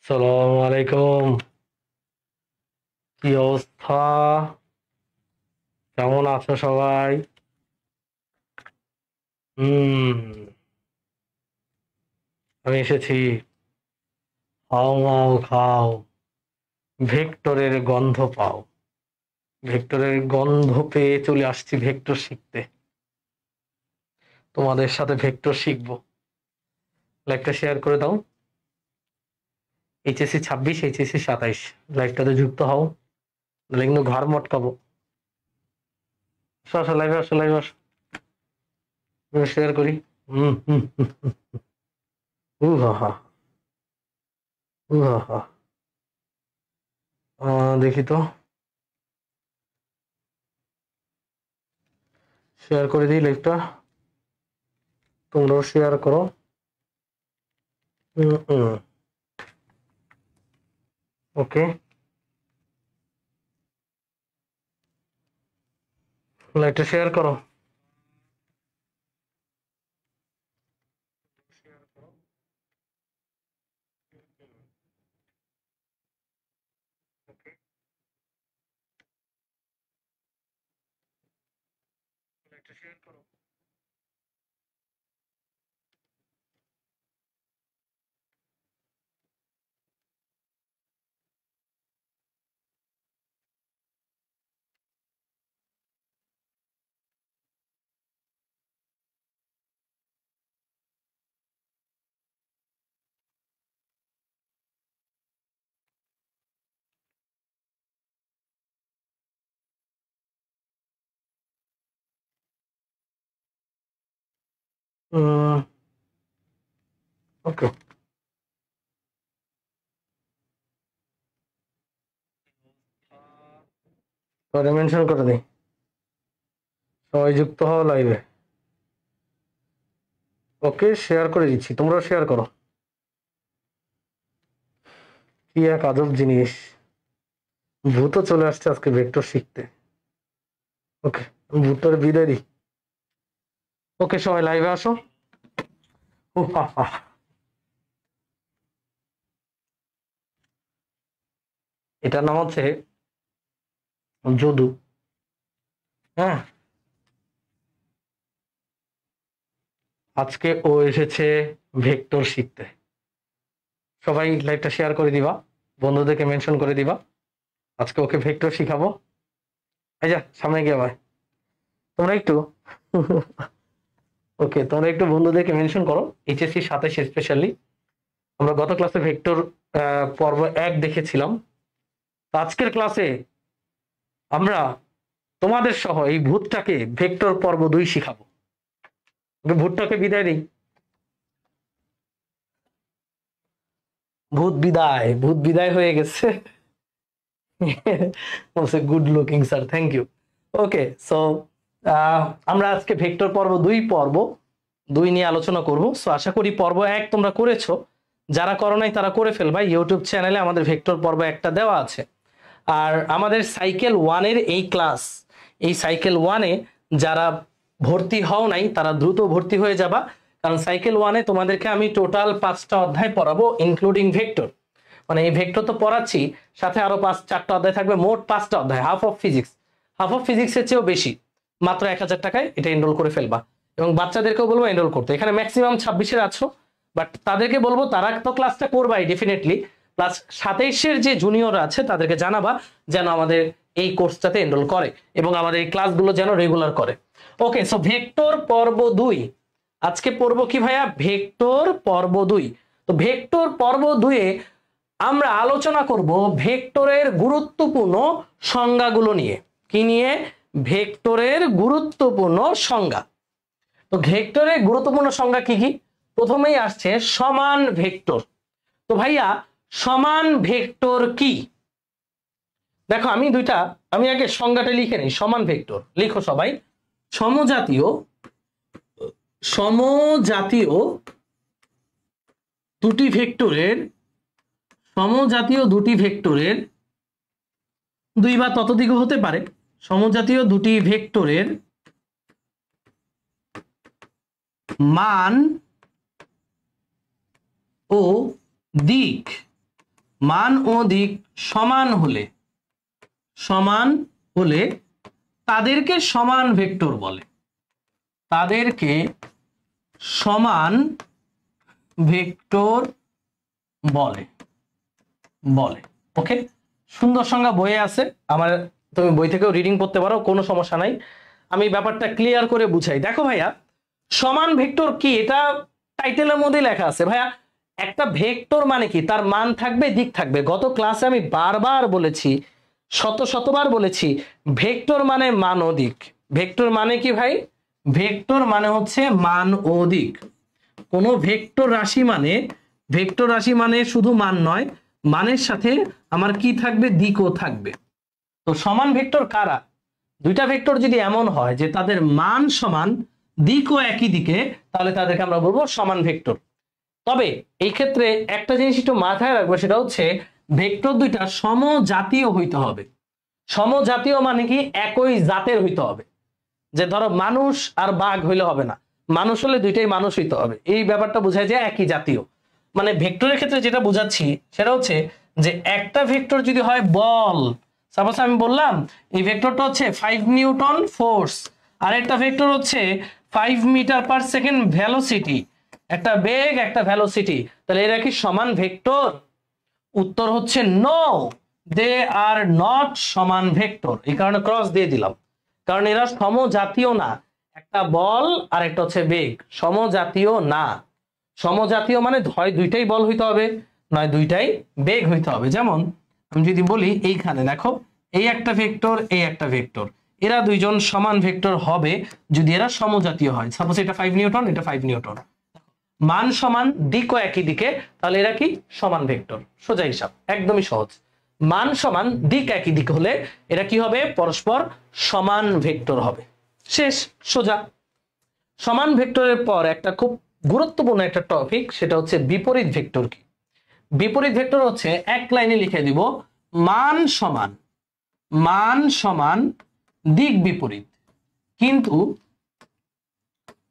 সালাম আলাইকুম। কি অবস্থা? কেমন আছো সবাই? হুম, আমি এসেছি। হাও মাও খাও, ভেক্টরের গন্ধ পাও। ভেক্টরের গন্ধ পেয়ে চলে আসছি ভেক্টর শিখতে। তোমাদের সাথে ভেক্টর শিখবো। লাইভটা শেয়ার করে দাও। এইচএসসি 26, এইচএসসি 27 লাইভটাতে যুক্ত হও, নাহলে কিন্তু ঘর মটকাবো। আসো আসো, লাইভে আসো, লাইভে আসো, শেয়ার করি। হুম হুম হুম হুম। হা হা, হা হা। দেখি তো, শেয়ার করে দিই লাইভটা। তোমরাও শেয়ার করো। ওকে, লাইভটা শেয়ার করো। লাইভটা শেয়ার করো। ওকে, পরে মেনশন করে দিই। সবাই যুক্ত হও লাইভে। ওকে, শেয়ার করে দিচ্ছি, তোমরাও শেয়ার করো। কি এক আজব জিনিস, ভূতও চলে আসছে আজকে ভেক্টর শিখতে। ওকে, ভূতটার বিদায় দিই। ওকে, সবাই লাইভে আসো। ও হা হা। এটার নাম হচ্ছে যদু। হ্যাঁ, আজকে ও এসেছে ভেক্টর শিখতে। সবাই লাইভটা শেয়ার করে দিবা, বন্ধুদেরকে মেনশন করে দিবা। আজকে ওকে ভেক্টর শিখাবো। এই যা সামনে গিয়ে ভাই, তোমরা একটু ওকে, তোমরা একটু বন্ধুদেরকে মেনশন করো। এইচএসসি 27 স্পেশালি আমরা গত ক্লাসে ভেক্টর পর্ব 1 দেখেছিলাম। আজকের ক্লাসে আমরা তোমাদের সহ এই ভূতটাকে ভেক্টর পর্ব 2 শিখাবো। ভূতটাকে বিদায় দিই। ভূত বিদায়, ভূত বিদায় হয়ে গেছে। বলছে good looking sir, thank you. Okay, so আমরা আজকে ভেক্টর পর্ব 2 নিয়ে আলোচনা করব। সো আশা করি পর্ব 1 তোমরা করেছো, যারা করো নাই তারা করে ফেলবা। ইউটিউব চ্যানেলে আমাদের ভেক্টর পর্ব 1টা দেওয়া আছে। আর আমাদের সাইকেল 1-এর এই ক্লাস, এই সাইকেল 1-এ যারা ভর্তি হও নাই তারা দ্রুত ভর্তি হয়ে যাবা, কারণ সাইকেল 1-এ তোমাদেরকে আমি টোটাল 5টা অধ্যায় পড়াবো ইনক্লুডিং ভেক্টর। মানে এই ভেক্টর তো পড়াচ্ছি, সাথে আরো 4টা অধ্যায় থাকবে, মোট 5টা অধ্যায়। Half of physics, half of ফিজিক্সের চেয়েও বেশি। মাত্র 1000 টাকায় এটা এনরোল করে ফেলবা, এবং বাচ্চাদেরকেও বলবো এনরোল করতে। এখানে ম্যাক্সিমাম 26-এর আছো, বাট তাদেরকে বলবো তারা তো ক্লাসটা করবাই ডেফিনেটলি, প্লাস 27-এর যে জুনিয়ররা আছে তাদেরকে জানাবা যেন আমাদের এই কোর্সটাতে এনরোল করে এবং আমাদের এই ক্লাসগুলো যেন রেগুলার করে। ওকে, সো ভেক্টর পর্ব 2 আজকে পড়বো কি ভাইয়া? ভেক্টর পর্ব 2। তো ভেক্টর পর্ব 2-এ আমরা আলোচনা করব ভেক্টরের গুরুত্বপূর্ণ সংজ্ঞাগুলো নিয়ে। কি নিয়ে? ভেক্টরের গুরুত্বপূর্ণ সংজ্ঞা। তো ভেক্টরের গুরুত্বপূর্ণ সংজ্ঞা কি কি? প্রথমেই আসছে সমান ভেক্টর। তো ভাইয়া সমান ভেক্টর কি? দেখো আমি আগে সংজ্ঞাটা লিখে নিই। সমান ভেক্টর লিখো সবাই। সমজাতীয় সমজাতীয় দুটি ভেক্টরের সমজাতীয় দুটি ভেক্টরের 2 বা ততোধিকও হতে পারে। সমজাতীয় দুটি ভেক্টরের মান ও দিক মান ও দিক সমান হলে তাদেরকে সমান ভেক্টর বলে, তাদেরকে সমান ভেক্টর বলে। ওকে, সুন্দর সংজ্ঞা বইয়ে আছে আমার, তুমি বই থেকেও রিডিং করতে পারো, কোনো সমস্যা নাই। আমি ব্যাপারটা ক্লিয়ার করে বুঝাই। দেখো ভাইয়া, সমান ভেক্টর কি এটা টাইটেলের মধ্যে লেখা আছে। ভাইয়া একটা ভেক্টর মানে কি, তার মান থাকবে, দিক থাকবে। গত ক্লাসে আমি বারবার বলেছি, শতবার বলেছি, ভেক্টর মানে মান ও দিক। ভেক্টর মানে কি ভাই? ভেক্টর মানে হচ্ছে মান ও দিক। কোন ভেক্টর রাশি মানে শুধু মান নয়, মানের সাথে আমার কি থাকবে, দিকও থাকবে। তো সমান ভেক্টর কারা? দুইটা ভেক্টর যদি এমন হয় যে তাদের মান সমান, দিকও একই দিকে, তাহলে তাদেরকে আমরা বলবো সমান ভেক্টর। তবে এই ক্ষেত্রে একটা জিনিস একটু মাথায় রাখবো, সেটা হচ্ছে ভেক্টর দুইটা সমজাতীয় হইতে হবে। সমজাতীয় মানে কি, একই জাতের হইতে হবে। যে ধরো মানুষ আর বাঘ হইলে হবে না, মানুষ হলে দুইটাই মানুষ হইতে হবে। এই ব্যাপারটা বোঝায় যে একই জাতীয়। মানে ভেক্টরের ক্ষেত্রে যেটা বোঝাচ্ছি সেটা হচ্ছে যে একটা ভেক্টর যদি হয় বল, সাপোজ আমি বললাম এই ভেক্টরটা হচ্ছে 5 নিউটন ফোর্স, আর একটা ভেক্টর হচ্ছে 5 মিটার পার সেকেন্ড ভেলোসিটি, একটা বেগ একটা ভেলোসিটি, তাহলে এরা কি সমান ভেক্টর? উত্তর হচ্ছে নো, দে আর নট সমান ভেক্টর। এই কারণে ক্রস দিয়ে দিলাম, কারণ এরা সমজাতীয় না। একটা বল আর একটা হচ্ছে বেগ, সমজাতীয় না। সমজাতীয় মানে হয় দুইটাই বল হইতে হবে, নয় দুইটাই বেগ হইতে হবে। যেমন আমি যদি বলি এইখানে দেখো, এই একটা ভেক্টর, এই একটা ভেক্টর, এরা দুইজন সমান ভেক্টর হবে যদি এরা সমজাতীয় হয়। সাপোজ এটা 5 নিউটন, এটা 5 নিউটন, মান সমান, দিকও একই দিকে, তাহলে এরা কি সমান ভেক্টর। সোজা হিসাব, একদমই সহজ। মান সমান, দিক একই দিক হলে এরা কি হবে, পরস্পর সমান ভেক্টর হবে। শেষ, সোজা। সমান ভেক্টরের পর একটা খুব গুরুত্বপূর্ণ একটা টপিক, সেটা হচ্ছে বিপরীত ভেক্টর কি। বিপরীত ভেক্টর হচ্ছে, এক লাইনে লিখে দিব, মান সমান দিক বিপরীত।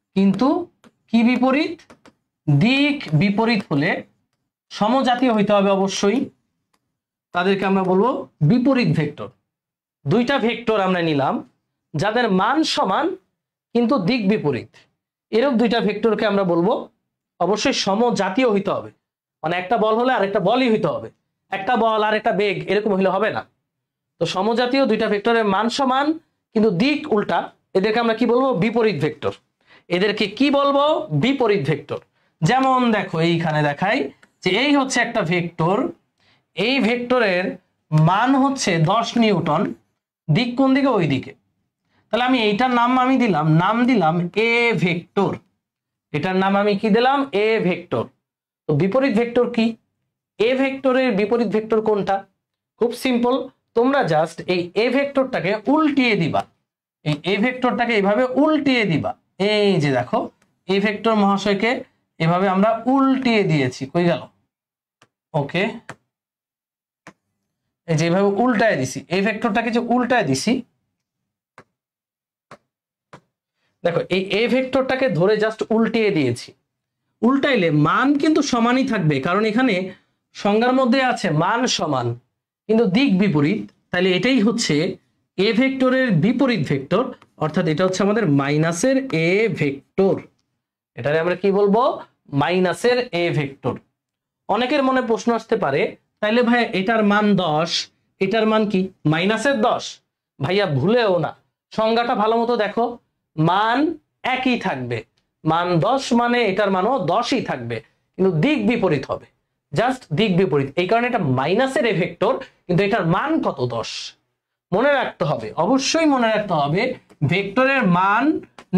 কিন্তু কি বিপরীত? দিক বিপরীত হলে সমজাতীয় হইতে হবে অবশ্যই, তাদেরকে আমরা বলবো বিপরীত ভেক্টর। দুইটা ভেক্টর আমরা নিলাম যাদের মান সমান কিন্তু দিক বিপরীত, এরকম দুইটা ভেক্টরকে আমরা বলবো অবশ্যই সমজাতীয় হইতে হবে। মানে একটা বল হলে আরেকটা বলই হইতে হবে, একটা বল আর একটা বেগ এরকম হইলে হবে না। তো সমজাতীয় দুইটা ভেক্টরের মান সমান কিন্তু দিক উল্টা, এদেরকে আমরা কি বলবো, বিপরীত ভেক্টর। এদেরকে কি বলবো, বিপরীত ভেক্টর। যেমন দেখো এইখানে দেখাই যে এই হচ্ছে একটা ভেক্টর, এই ভেক্টরের মান হচ্ছে 10 নিউটন, দিক কোন দিকে, ওই দিকে। তাহলে আমি এইটার নাম দিলাম এ ভেক্টর। এটার নাম আমি কি দিলাম, এ ভেক্টর। তো বিপরীত ভেক্টর কি? এ ভেক্টরের বিপরীত ভেক্টর কোনটা? খুব সিম্পল, তোমরা জাস্ট এই এ ভেক্টরটাকে উল্টিয়ে দিবা, এই এ ভেক্টরটাকে এইভাবে উল্টিয়ে দিবা। এই যে দেখো, এ ভেক্টর মহাশয়কে এভাবে আমরা উল্টিয়ে দিয়েছি, কই গেল, ওকে, এই যে এইভাবে উল্টায় দিছি, এই ভেক্টরটাকে যে উল্টায় দিছি, দেখো এই এ ভেক্টরটাকে ধরে জাস্ট উল্টিয়ে দিয়েছি। উল্টাইলে মান কিন্তু সমানই থাকবে, কারণ এখানে সংজ্ঞার মধ্যে আছে মান সমান কিন্তু দিক বিপরীত। তাহলে এটাই হচ্ছে এ ভেক্টরের বিপরীত ভেক্টর, অর্থাৎ এটা হচ্ছে আমাদের মাইনাসের এ ভেক্টর। এটারে আমরা কি বলবো, মাইনাসের এ ভেক্টর। অনেকের মনে প্রশ্ন আসতে পারে, তাইলে ভাই এটার মান 10, এটার মান কি মাইনাসের 10? ভাইয়া ভুলেও না, সংজ্ঞাটা ভালো মতো দেখো, মান একই থাকবে, মান 10 মানে এটার মানও 10ই থাকবে, কিন্তু দিক বিপরীত হবে, জাস্ট দিক বিপরীত। এই কারণে এটা মাইনাসের এ ভেক্টর, কিন্তু এটার মান কত, 10। মনে রাখতে হবে, অবশ্যই মনে রাখতে হবে, ভেক্টরের মান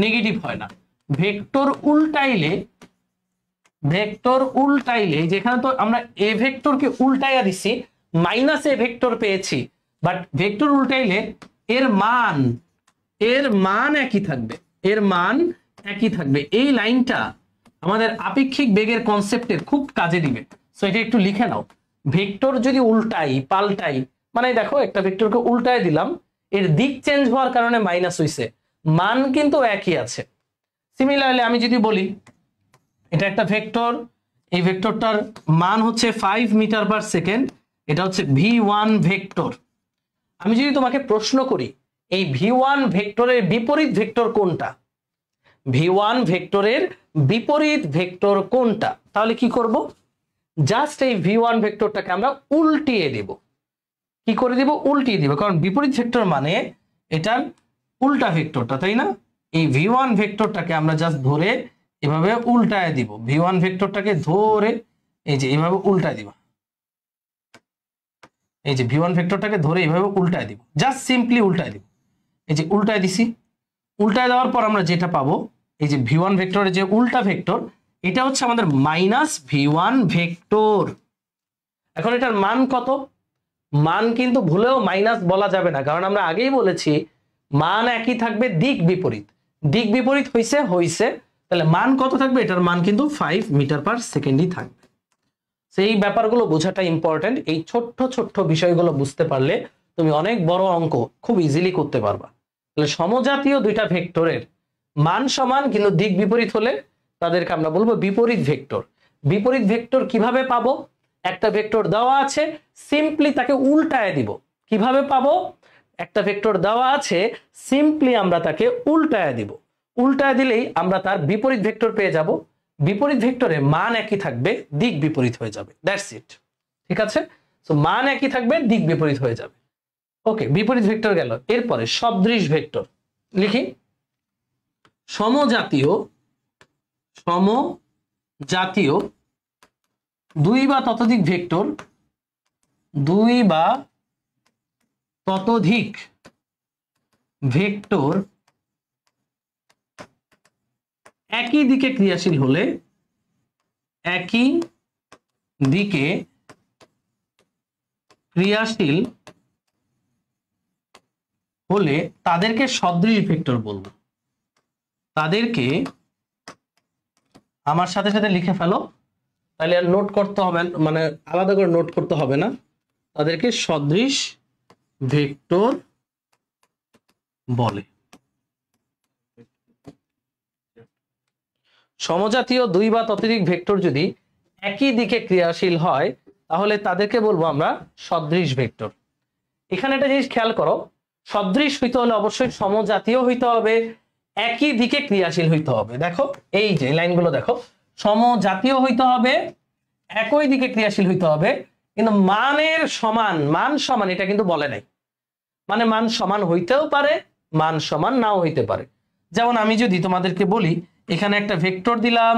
নেগেটিভ হয় না। ভেক্টর উল্টাইলে যেখানে তো আমরা এ ভেক্টরকে উল্টাইয়া দিছি, মাইনাস এ ভেক্টর পেয়েছি, বাট ভেক্টর উল্টাইলে এর মান একই থাকবে, এর মান একই থাকবে। এই লাইনটা আমাদের আপেক্ষিক বেগের কনসেপ্টের খুব কাজে দিবে। সো এটা একটু লিখে নাও, ভেক্টর যদি পাল্টাই, মানে দেখো একটা ভেক্টরকে উল্টায় দিলাম, এর দিক চেঞ্জ হওয়ার কারণে মাইনাস হইছে, মান কিন্তু একই আছে। সিমিলারলি আমি যদি বলি এটা একটা ভেক্টর, এই ভেক্টরটার মান হচ্ছে 5 মিটার পার সেকেন্ড, এটা হচ্ছে v1 ভেক্টর। আমি যদি তোমাকে প্রশ্ন করি এই v1 ভেক্টরের বিপরীত ভেক্টর কোনটা, v1 ভেক্টরের বিপরীত ভেক্টর কোনটা, তাহলে কি করব, জাস্ট এই v1 ভেক্টরটাকে আমরা উল্টিয়ে দেব। কি করে দিব, উল্টিয়ে দিব, কারণ বিপরীত ভেক্টর মানে এটার উল্টা ভেক্টরটা, তাই না? এই v1 ভেক্টরটাকে আমরা জাস্ট ধরে এভাবে উল্টায় দিব, v1 ভেক্টরটাকে ধরে এই যে এভাবে উল্টায় দিব, এই যে v1 ভেক্টরটাকে ধরে এভাবে উল্টায় দিব, জাস্ট সিম্পলি উল্টায় দিব। এই যে উল্টায় দিছি, উল্টায় দেওয়ার পর আমরা যেটা পাবো, এই যে v1 ভেক্টরের যে উল্টা ভেক্টর, এটা হচ্ছে আমাদের মাইনাস v1 ভেক্টর। এখন এটার মান কত, মান কিন্তু ভুলেও মাইনাস বলা যাবে না, কারণ আমরা আগেই বলেছি মান একই থাকবে, দিক বিপরীত, দিক বিপরীত হইছে, তাহলে মান কত থাকবে, এটার মান কিন্তু 5 মিটার পার সেকেন্ডই থাকবে। সেই ব্যাপারগুলো বোঝাটা ইম্পর্টেন্ট। এই ছোট্ট ছোট্ট বিষয়গুলো বুঝতে পারলে তুমি অনেক বড় অঙ্ক খুব ইজিলি করতে পারবা। তাহলে সমজাতীয় দুইটা ভেক্টরের মান সমান কিন্তু দিক বিপরীত হলে তাদেরকে আমরা বলবো বিপরীত ভেক্টর। বিপরীত ভেক্টর কিভাবে পাবো, একটা ভেক্টর দেওয়া আছে, সিম্পলি তাকে উল্টায় দিব। কিভাবে পাবো, একটা ভেক্টর দেওয়া আছে, সিম্পলি আমরা তাকে উল্টায় দিব, উল্টায় দিলেই আমরা তার বিপরীত ভেক্টর পেয়ে যাব। বিপরীত ভেক্টরের মান একই থাকবে, দিক বিপরীত হয়ে যাবে, দ্যাটস ইট। ঠিক আছে, সো মান একই থাকবে, দিক বিপরীত হয়ে যাবে। ওকে, বিপরীত ভেক্টর গেল। এরপরে সদৃশ ভেক্টর লিখি। সমজাতীয় দুই বা ততোধিক ভেক্টর, দুই বা ততোধিক ভেক্টর একই দিকে ক্রিয়াশীল হলে, একই দিকে ক্রিয়াশীল হলে তাদেরকে সদৃশ ভেক্টর বলবো। তাদেরকে আমার সাথে সাথে লিখে ফেলো, তাহলে আর নোট করতে হবে, মানে আলাদা করে নোট করতে হবে না। তাদেরকে সদৃশ ভেক্টর বলে। সমজাতীয় দুই বা ততোধিক ভেক্টর যদি একই দিকে ক্রিয়াশীল হয় তাহলে তাদেরকে বলবো আমরা সদৃশ ভেক্টর। এখানে একটা জিনিস খেয়াল করো, সদৃশ হইতে হলে অবশ্যই সমজাতীয় হইতে হবে, একই দিকে ক্রিয়াশীল হইতে হবে। দেখো এই যে লাইনগুলো দেখো, সমজাতীয় হইতে হবে, একই দিকে ক্রিয়াশীল হইতে হবে, কিন্তু মানের সমান, মান সমান এটা কিন্তু বলে নাই। মানে মান সমান হইতেও পারে, মান সমান নাও হইতে পারে। যেমন আমি যদি তোমাদেরকে বলি এখানে একটা ভেক্টর দিলাম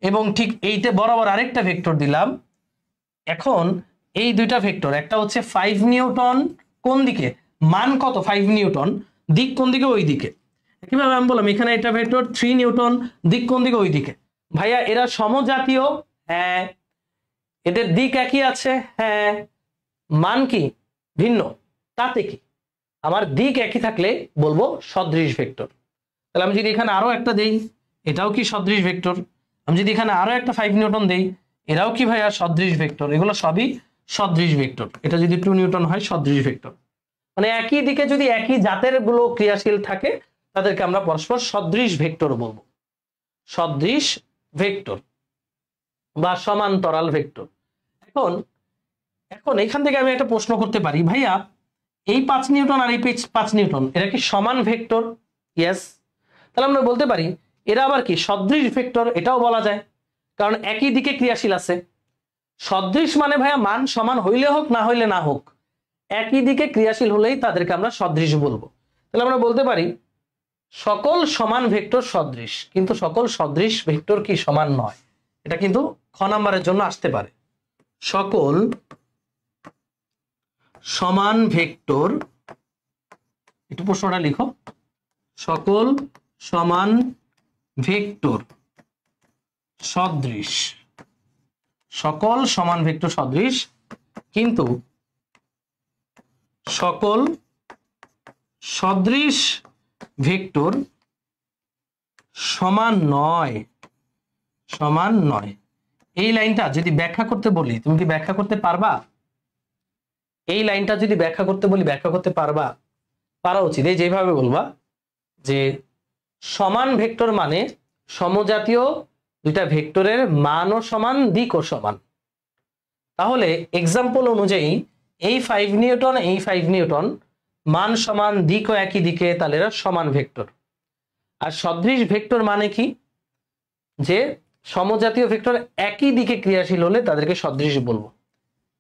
এবং ঠিক এইটা বরাবর আরেকটা ভেক্টর দিলাম, এখন এই দুইটা ভেক্টর, একটা হচ্ছে 5 নিউটন, কোন দিকে, মান কত 5 নিউটন, দিক কোন দিকে, ওই দিকে। কিভাবে আমি বললাম এখানে এটা ভেক্টর 3 নিউটন, দিক কোন দিকে, ওই দিকে। ভাইয়া এরা সমজাতীয়, হ্যাঁ। এদের দিক একই আছে, হ্যাঁ। মান কি ভিন্ন, তাতে কি, আমার দিক একই থাকলে বলবো সদৃশ ভেক্টর। তাহলে আমি যদি এখানে আরো একটা দেই, এটাও কি সদৃশ ভেক্টর। আমি যদি এখানে আরো একটা 5 নিউটন দেই, এরাও কি ভাইয়া সদৃশ ভেক্টর। এগুলো সবই সদৃশ ভেক্টর। এটা যদি 2 নিউটন হয় সদৃশ ভেক্টর। মানে একই দিকে যদি একই জাতের গুলো ক্রিয়াশীল থাকে তাদেরকে আমরা পরস্পর সদৃশ ভেক্টর বলবো, সদৃশ ভেক্টর বা সমান্তরাল ভেক্টর। এখন এখান থেকে আমি একটা প্রশ্ন করতে পারি, ভাইয়া এই 5 নিউটন আর এই 5 নিউটন এরা কি সমান ভেক্টর? ইয়েস। তাহলে আমরা বলতে পারি এরা আবার কি সদৃশ ভেক্টর, এটাও বলা যায়, কারণ একই দিকে ক্রিয়াশীল আছে। সদৃশ মানে ভাইয়া মান সমান হইলে হোক না হইলে না হোক, একই দিকে ক্রিয়াশীল হলেই তাদেরকে আমরা সদৃশ বলবো। তাহলে আমরা বলতে পারি সকল সমান ভেক্টর সদৃশ, কিন্তু সকল সদৃশ ভেক্টর কি সমান নয়। এটা কিন্তু খ নাম্বারের জন্য আসতে পারে। সকল সমান ভেক্টর, একটু প্রশ্নটা লিখো, সকল সমান ভেক্টর সদৃশ, সকল সমান ভেক্টর সদৃশ, কিন্তু সকল সদৃশ ভেক্টর সমান নয়, সমান নয়। এই লাইনটা যদি ব্যাখ্যা করতে বলি, তুমি কি ব্যাখ্যা করতে পারবা? এই লাইনটা যদি ব্যাখ্যা করতে বলি ব্যাখ্যা করতে পারবা? পারা উচিত। এই যেভাবে বলবা যে সমান ভেক্টর মানে সমজাতীয় দুইটা ভেক্টরের মানও সমান, দিকও সমান। তাহলে এক্সাম্পল অনুযায়ী এই 5 নিউটন এই 5 নিউটন মান সমান, দিকও একই দিকে, তাহলে এরা সমান ভেক্টর। আর সদৃশ ভেক্টর মানে কি, যে সমজাতীয় ভেক্টর একই দিকে ক্রিয়াশীল হলে তাদেরকে সদৃশ বলবো।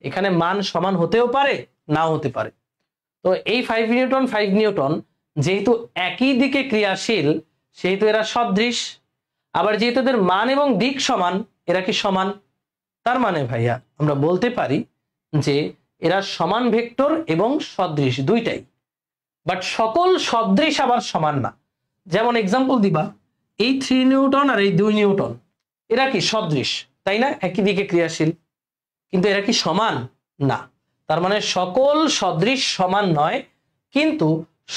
এখানে মান সমান হতেও পারে, নাও হতে পারে। তো এই 5 নিউটন যেহেতু একই দিকে ক্রিয়াশীল, সেহেতু এরা সদৃশ। আবার যেহেতু এদের মান এবং দিক সমান, এরা কি সমান? তার মানে ভাইয়া আমরা বলতে পারি যে এরা সমান ভেক্টর এবং সদৃশ দুইটাই। বাট সকল সদৃশ আবার সমান না। যেমন এক্সাম্পল দিবা, এই 3 নিউটন আর এই 2 নিউটন এরা কি সদৃশ, তাই না? একই দিকে ক্রিয়াশীল, কিন্তু এরা কি সমান? না। তার মানে সকল সদৃশ সমান নয়, কিন্তু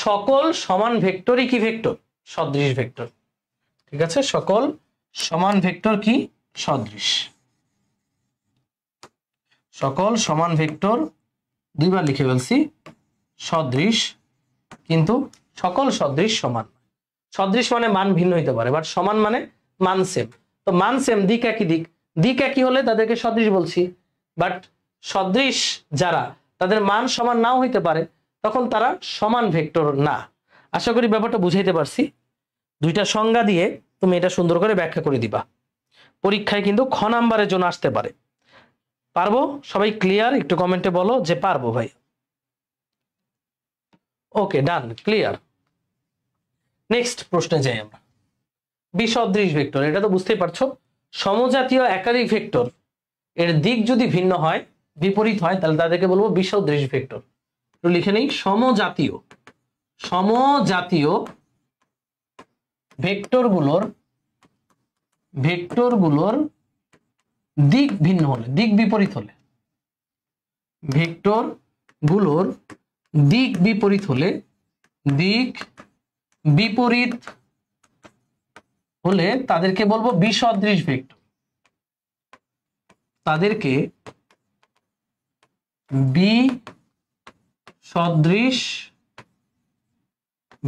সকল সমান ভেক্টরই কি ভেক্টর? সদৃশ ভেক্টর। ঠিক আছে, সকল সমান ভেক্টর কি? সদৃশ। সকল সমান ভেক্টর, দুইবার লিখে ফেলছি, সদৃশ, কিন্তু সকল সদৃশ সমান। সদৃশ মানে মান ভিন্ন হইতে পারে, বাট সমান মানে মান সেম। তো মান সেম, দিক একই, দিক একই হলে তাদেরকে সদৃশ বলছি। বাট সদৃশ যারা, তাদের মান সমান নাও হইতে পারে, তখন তারা সমান ভেক্টর না। আশা করি ব্যাপারটা বুঝাইতে পারছি। দুইটা সংজ্ঞা দিয়ে তুমি এটা সুন্দর করে ব্যাখ্যা করে দিবা। পরীক্ষায় কিন্তু খ নাম্বারের জন্য আসতে পারে। পারবো? সবাই ক্লিয়ার? একটু কমেন্টে বলো যে পারবো ভাই। ওকে, ডান, ক্লিয়ার। নেক্সট প্রশ্নে যাই আমরা। বিসদৃশ ভেক্টর, এটা তো বুঝতেই পারছো, সমজাতীয় একাধিক ভেক্টর এর দিক যদি ভিন্ন হয়, বিপরীত হয়, তাহলে তাদেরকে বলবো বিসদৃশ ভেক্টর। তো লিখে নেই, সমজাতীয় ভেক্টরগুলোর দিক ভিন্ন হলে, দিক বিপরীত হলে, ভেক্টরগুলোর দিক বিপরীত হলে, দিক বিপরীত হলে তাদেরকে বলবো বিসদৃশ ভেক্টর। তাদেরকে বিসদৃশ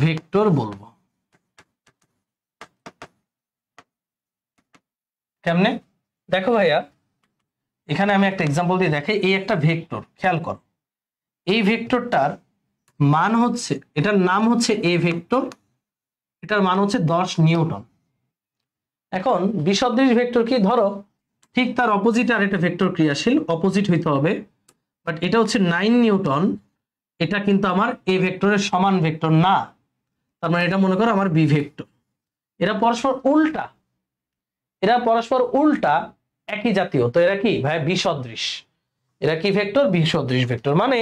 ভেক্টর বলবো। কেমনে? দেখো ভাইয়া, এখানে আমি একটা এক্সাম্পল দিয়ে দেখাই। এই একটা ভেক্টর, খেয়াল করো, এই ভেক্টরটার মান হচ্ছে, এটার নাম হচ্ছে এ ভেক্টর, এটার মান হচ্ছে 10 নিউটন। এখন বিসদৃশ ভেক্টর কি, ধরো ঠিক তার অপোজিটে আরেকটা ভেক্টর ক্রিয়াশীল, অপোজিট হইতে হবে। বাট এটা হচ্ছে 9 নিউটন, এটা কিন্তু আমার এ ভেক্টরের সমান ভেক্টর না। তার মানে এটা মনে করো আমার বি ভেক্টর। এরা পরস্পর উল্টা, একই জাতীয়, তো এরা কি ভাই? বিসদৃশ। এরা কি ভেক্টর? বিসদৃশ ভেক্টর। মানে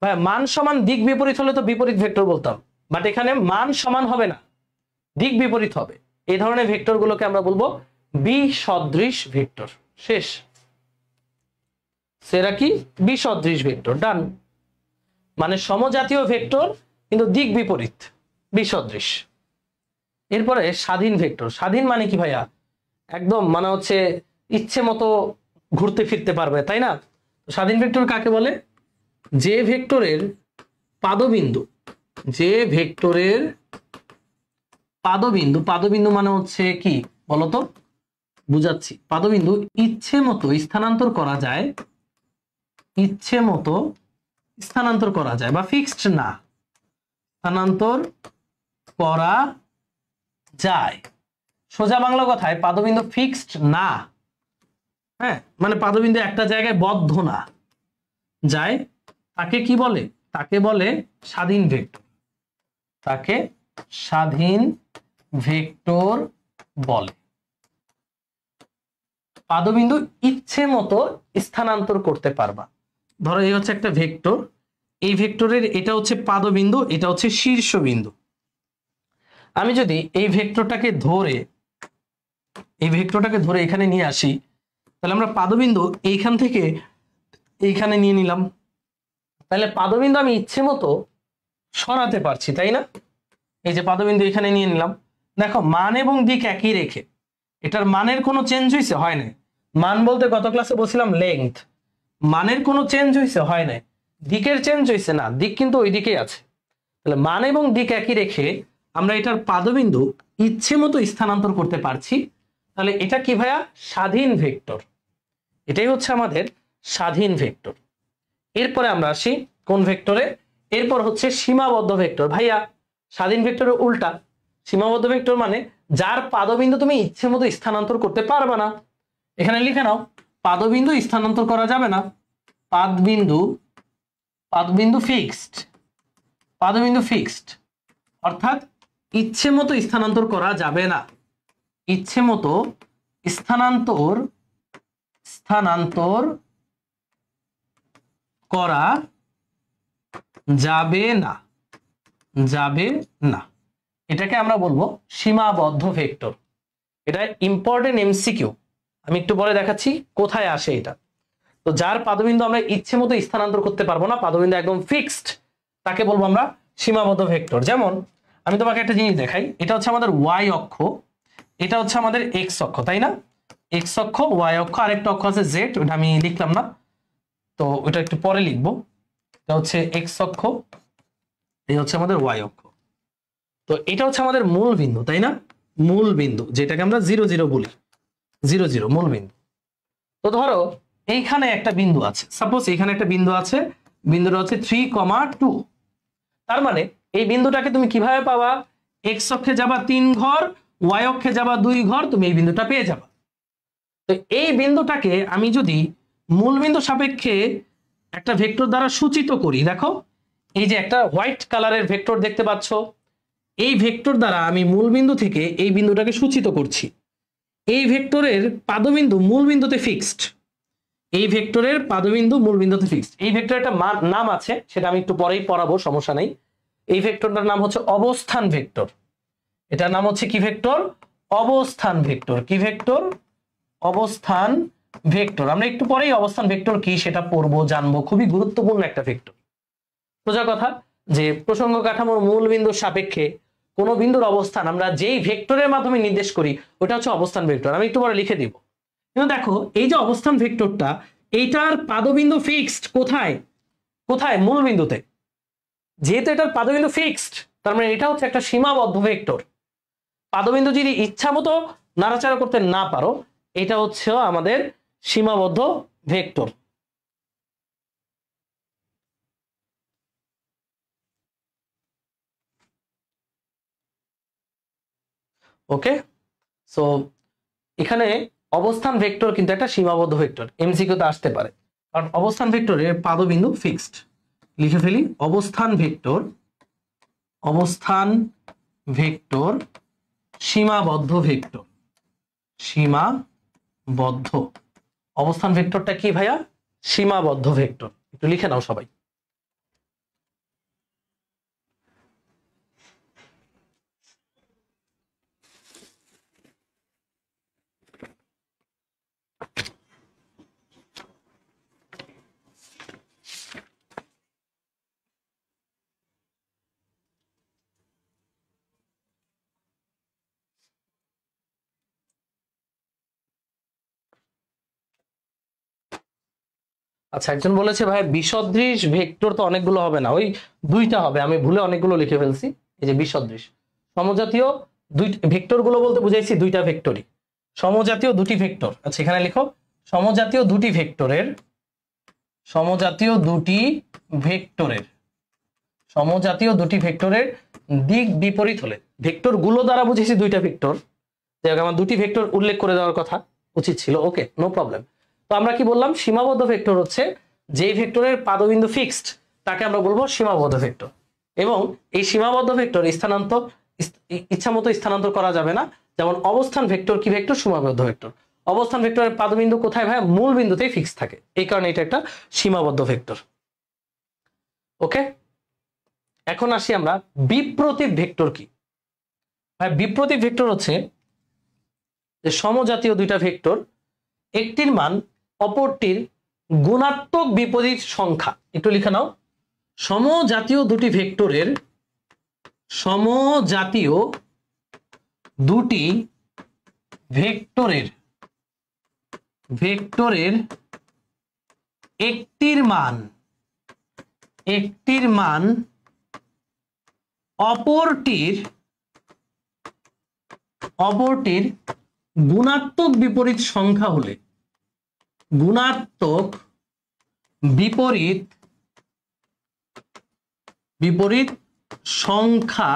ভাই মান সমান দিক বিপরীত হলে তো বিপরীত ভেক্টর বলতাম, বাট এখানে মান সমান হবে না, দিক বিপরীত হবে। এই ধরনের ভেক্টর গুলোকে আমরা বলবো বিসদৃশ ভেক্টর। শেষ। সেরা কি? বিসদৃশ ভেক্টর। ডান। মানে সমজাতীয় ভেক্টর কিন্তু দিক বিপরীত, বিসদৃশ। এরপরে স্বাধীন ভেক্টর। স্বাধীন মানে কি ভাইয়া? একদম মানে হচ্ছে ইচ্ছে মতো ঘুরতে ফিরতে পারবে, তাই না? স্বাধীন ভেক্টর কাকে বলে? যে ভেক্টরের পাদবিন্দু মানে হচ্ছে কি বলতো? বুঝাচ্ছি। পাদবিন্দু ইচ্ছে মতো স্থানান্তর করা যায়, বা ফিক্সড না, স্থানান্তর করা যায়। সোজা বাংলা কথায় পাদবিন্দু ফিক্সড না, হ্যাঁ, মানে পাদবিন্দু একটা জায়গায় বদ্ধ না যায়, তাকে কি বলে? তাকে বলে স্বাধীন ভেক্টর। তাকে স্বাধীন ভেক্টর বলে। পাদবিন্দু ইচ্ছে মতো স্থানান্তর করতে পারবা। ধরো এই হচ্ছে একটা ভেক্টর, এই ভেক্টরের এটা হচ্ছে পাদবিন্দু, এটা হচ্ছে শীর্ষবিন্দু। আমি যদি এই ভেক্টরটাকে ধরে এখানে নিয়ে আসি, তাহলে আমরা পাদবিন্দু এইখান থেকে এইখানে নিয়ে নিলাম, তাহলে পাদবিন্দু আমি ইচ্ছে মতো সরাতে পারছি, তাই না? এই যে পাদবিন্দু এখানে নিয়ে নিলাম, দেখো মান এবং দিক একই রেখে, এটার মানের কোনো চেঞ্জ হয়েছে? হয় না। মান বলতে গত ক্লাসে বলছিলাম লেংথ, মানের কোনো চেঞ্জ হয়েছে? হয় না। দিকের চেঞ্জ হয়েছে? না, দিক কিন্তু ওই দিকেই আছে। তাহলে মান এবং দিক একই রেখে আমরা এটার পাদবিন্দু ইচ্ছে মতো স্থানান্তর করতে পারছি, তাহলে এটা কি ভাইয়া? স্বাধীন ভেক্টর। এটাই হচ্ছে আমাদের স্বাধীন ভেক্টর। এরপরে আমরা আসি কোন ভেক্টরে, এরপর হচ্ছে সীমাবদ্ধ ভেক্টর। ভাইয়া স্বাধীন ভেক্টরের উল্টা। সীমাবদ্ধ ভেক্টর মানে যার পাদবিন্দু তুমি ইচ্ছে মতো স্থানান্তর করতে পারবে না। এখানে লিখে নাও, পাদবিন্দু স্থানান্তর করা যাবে না। পাদবিন্দু ফিক্সড, পাদবিন্দু ফিক্সড অর্থাৎ ইচ্ছে মতো স্থানান্তর করা যাবে না। ইচ্ছে মতো স্থানান্তর করা যাবে না, এটাকে আমরা বলবো সীমাবদ্ধ ভেক্টর। এটা ইম্পর্টেন্ট এমসিকিউ, আমি একটু পরে দেখাচ্ছি কোথায় আসে এটা। তো যার পাদবিন্দু আমরা ইচ্ছে মতো স্থানান্তর করতে পারবো না, পাদবিন্দু একদম ফিক্সড, তাকে বলবো আমরা সীমাবদ্ধ ভেক্টর। যেমন আমি তোমাকে একটা জিনিস দেখাই, এটা হচ্ছে আমাদের ওয়াই অক্ষ, এটা হচ্ছে আমাদের এক্স অক্ষ, তাই না? এক্স অক্ষ, ওয়াই অক্ষ, আরেকটা অক্ষ আছে জেড, ওটা আমি লিখলাম না, তো ওটা একটু পরে লিখবো। এটা হচ্ছে এক্স অক্ষ, এই হচ্ছে আমাদের ওয়াই অক্ষ। তো এটা হচ্ছে আমাদের মূল বিন্দু, তাই না? মূল বিন্দু, যেটাকে আমরা 0 0 বলি, 0 0 মূল বিন্দু। তো ধরো এইখানে একটা বিন্দু আছে, সাপোজ এখানে একটা বিন্দু আছে, বিন্দুটা হচ্ছে 3,2। তার মানে এই বিন্দুটাকে তুমি কিভাবে পাবা? এক্স অক্ষে যাবা 3 ঘর, ওয়াই অক্ষে যাবা 2 ঘর, তুমি এই বিন্দুটা পেয়ে যাবা। তো এই বিন্দুটাকে আমি যদি মূল বিন্দু সাপেক্ষে একটা ভেক্টর দ্বারা সূচিত করি, দেখো এই যে একটা হোয়াইট কালারের ভেক্টর দেখতে পাচ্ছ, এই ভেক্টর দ্বারা আমি মূল বিন্দু থেকে এই বিন্দুটাকে সূচিত করছি। এই ভেক্টরের পাদবিন্দু মূল বিন্দুতে ফিক্সড, এই ভেক্টরের পাদবিন্দু মূল বিন্দুতে ফিক্সড। এই ভেক্টরের একটা নাম আছে, সেটা আমি একটু পরেই পড়াবো, সমস্যা নেই। এই ভেক্টরটার নাম হচ্ছে অবস্থান ভেক্টর। এটার নাম হচ্ছে কি ভেক্টর? অবস্থান ভেক্টর। কি ভেক্টর? অবস্থান ভেক্টর। আমরা একটু পরেই অবস্থান ভেক্টর কি সেটা পড়বো, জানবো, খুবই গুরুত্বপূর্ণ একটা ভেক্টর। সোজা কথা যে প্রসঙ্গ কাঠামোর মূল বিন্দুর সাপেক্ষে কোন বিন্দুর অবস্থান আমরা যেই ভেক্টরের মাধ্যমে নির্দেশ করি ওটা হচ্ছে অবস্থান ভেক্টর। আমি একটু পরে লিখে দিব। কিন্তু দেখো এই যে অবস্থান ভেক্টরটা, এইটার পাদবিন্দু ফিক্সড কোথায়? কোথায়? মূল বিন্দুতে। যেহেতু এটার পাদবিন্দু ফিক্সড, তার মানে এটা হচ্ছে একটা সীমাবদ্ধ ভেক্টর। পাদবিন্দু যদি ইচ্ছা মতো নাড়াচাড়া করতে না পারো, এটা হচ্ছে আমাদের সীমাবদ্ধ ভেক্টর। ওকে, সো এখানে অবস্থান ভেক্টর কিন্তু একটা সীমাবদ্ধ ভেক্টর, এমসিকিউতে আসতে পারে, কারণ অবস্থান ভেক্টরের পাদবিন্দু ফিক্সড। লিখে ফেলি, অবস্থান ভেক্টর সীমাবদ্ধ ভেক্টর। সীমাবদ্ধ অবস্থান ভেক্টরটা কি ভাইয়া? সীমাবদ্ধ ভেক্টর। একটু লিখে নাও সবাই। আচ্ছা, একজন বলেছে ভাই বিসদৃশ ভেক্টর তো অনেকগুলো হবে না, ওই 2টা হবে, আমি ভুলে অনেকগুলো লিখে ফেলছি। এই যে বিসদৃশ সমজাতীয় ভেক্টর গুলো বলতে বুঝাইছি 2টা ভেক্টরই, সমজাতীয় 2টি ভেক্টর। আচ্ছা এখানে লিখো, সমজাতীয় 2টি ভেক্টরের দিক বিপরীত হলে, ভেক্টর গুলো দ্বারা বুঝেছি 2টা ভেক্টর, আমার 2টি ভেক্টর উল্লেখ করে দেওয়ার কথা উচিত ছিল। ওকে, নো প্রবলেম। তো আমরা কি বললাম? সীমাবদ্ধ ভেক্টর হচ্ছে যেই ভেক্টরের পাদবিন্দু ফিক্সড, তাকে আমরা বলবো সীমাবদ্ধ ভেক্টর। এবং এই সীমাবদ্ধ ভেক্টর ইচ্ছা মতো স্থানান্তর করা যাবে না। যেমন অবস্থান ভেক্টর কি ভেক্টর? সীমাবদ্ধ ভেক্টর। অবস্থান ভেক্টরের পাদবিন্দু কোথায় ভাই? মূল বিন্দুতেই ফিক্স থাকে, এই কারণে এটা একটা সীমাবদ্ধ ভেক্টর। ওকে, এখন আসি আমরা বিপ্রতীপ ভেক্টর কি। ভাই বিপ্রতীপ ভেক্টর হচ্ছে যে সমজাতীয় 2টা ভেক্টর, একটির মান অপরটির গুণাত্মক বিপরীত সংখ্যা। একটু লিখে নাও, সমজাতীয় 2টি ভেক্টরের একটির মান অপরটির গুণাত্মক বিপরীত সংখ্যা হলে গুণাত্মক বিপরীত বিপরীত সংখ্যা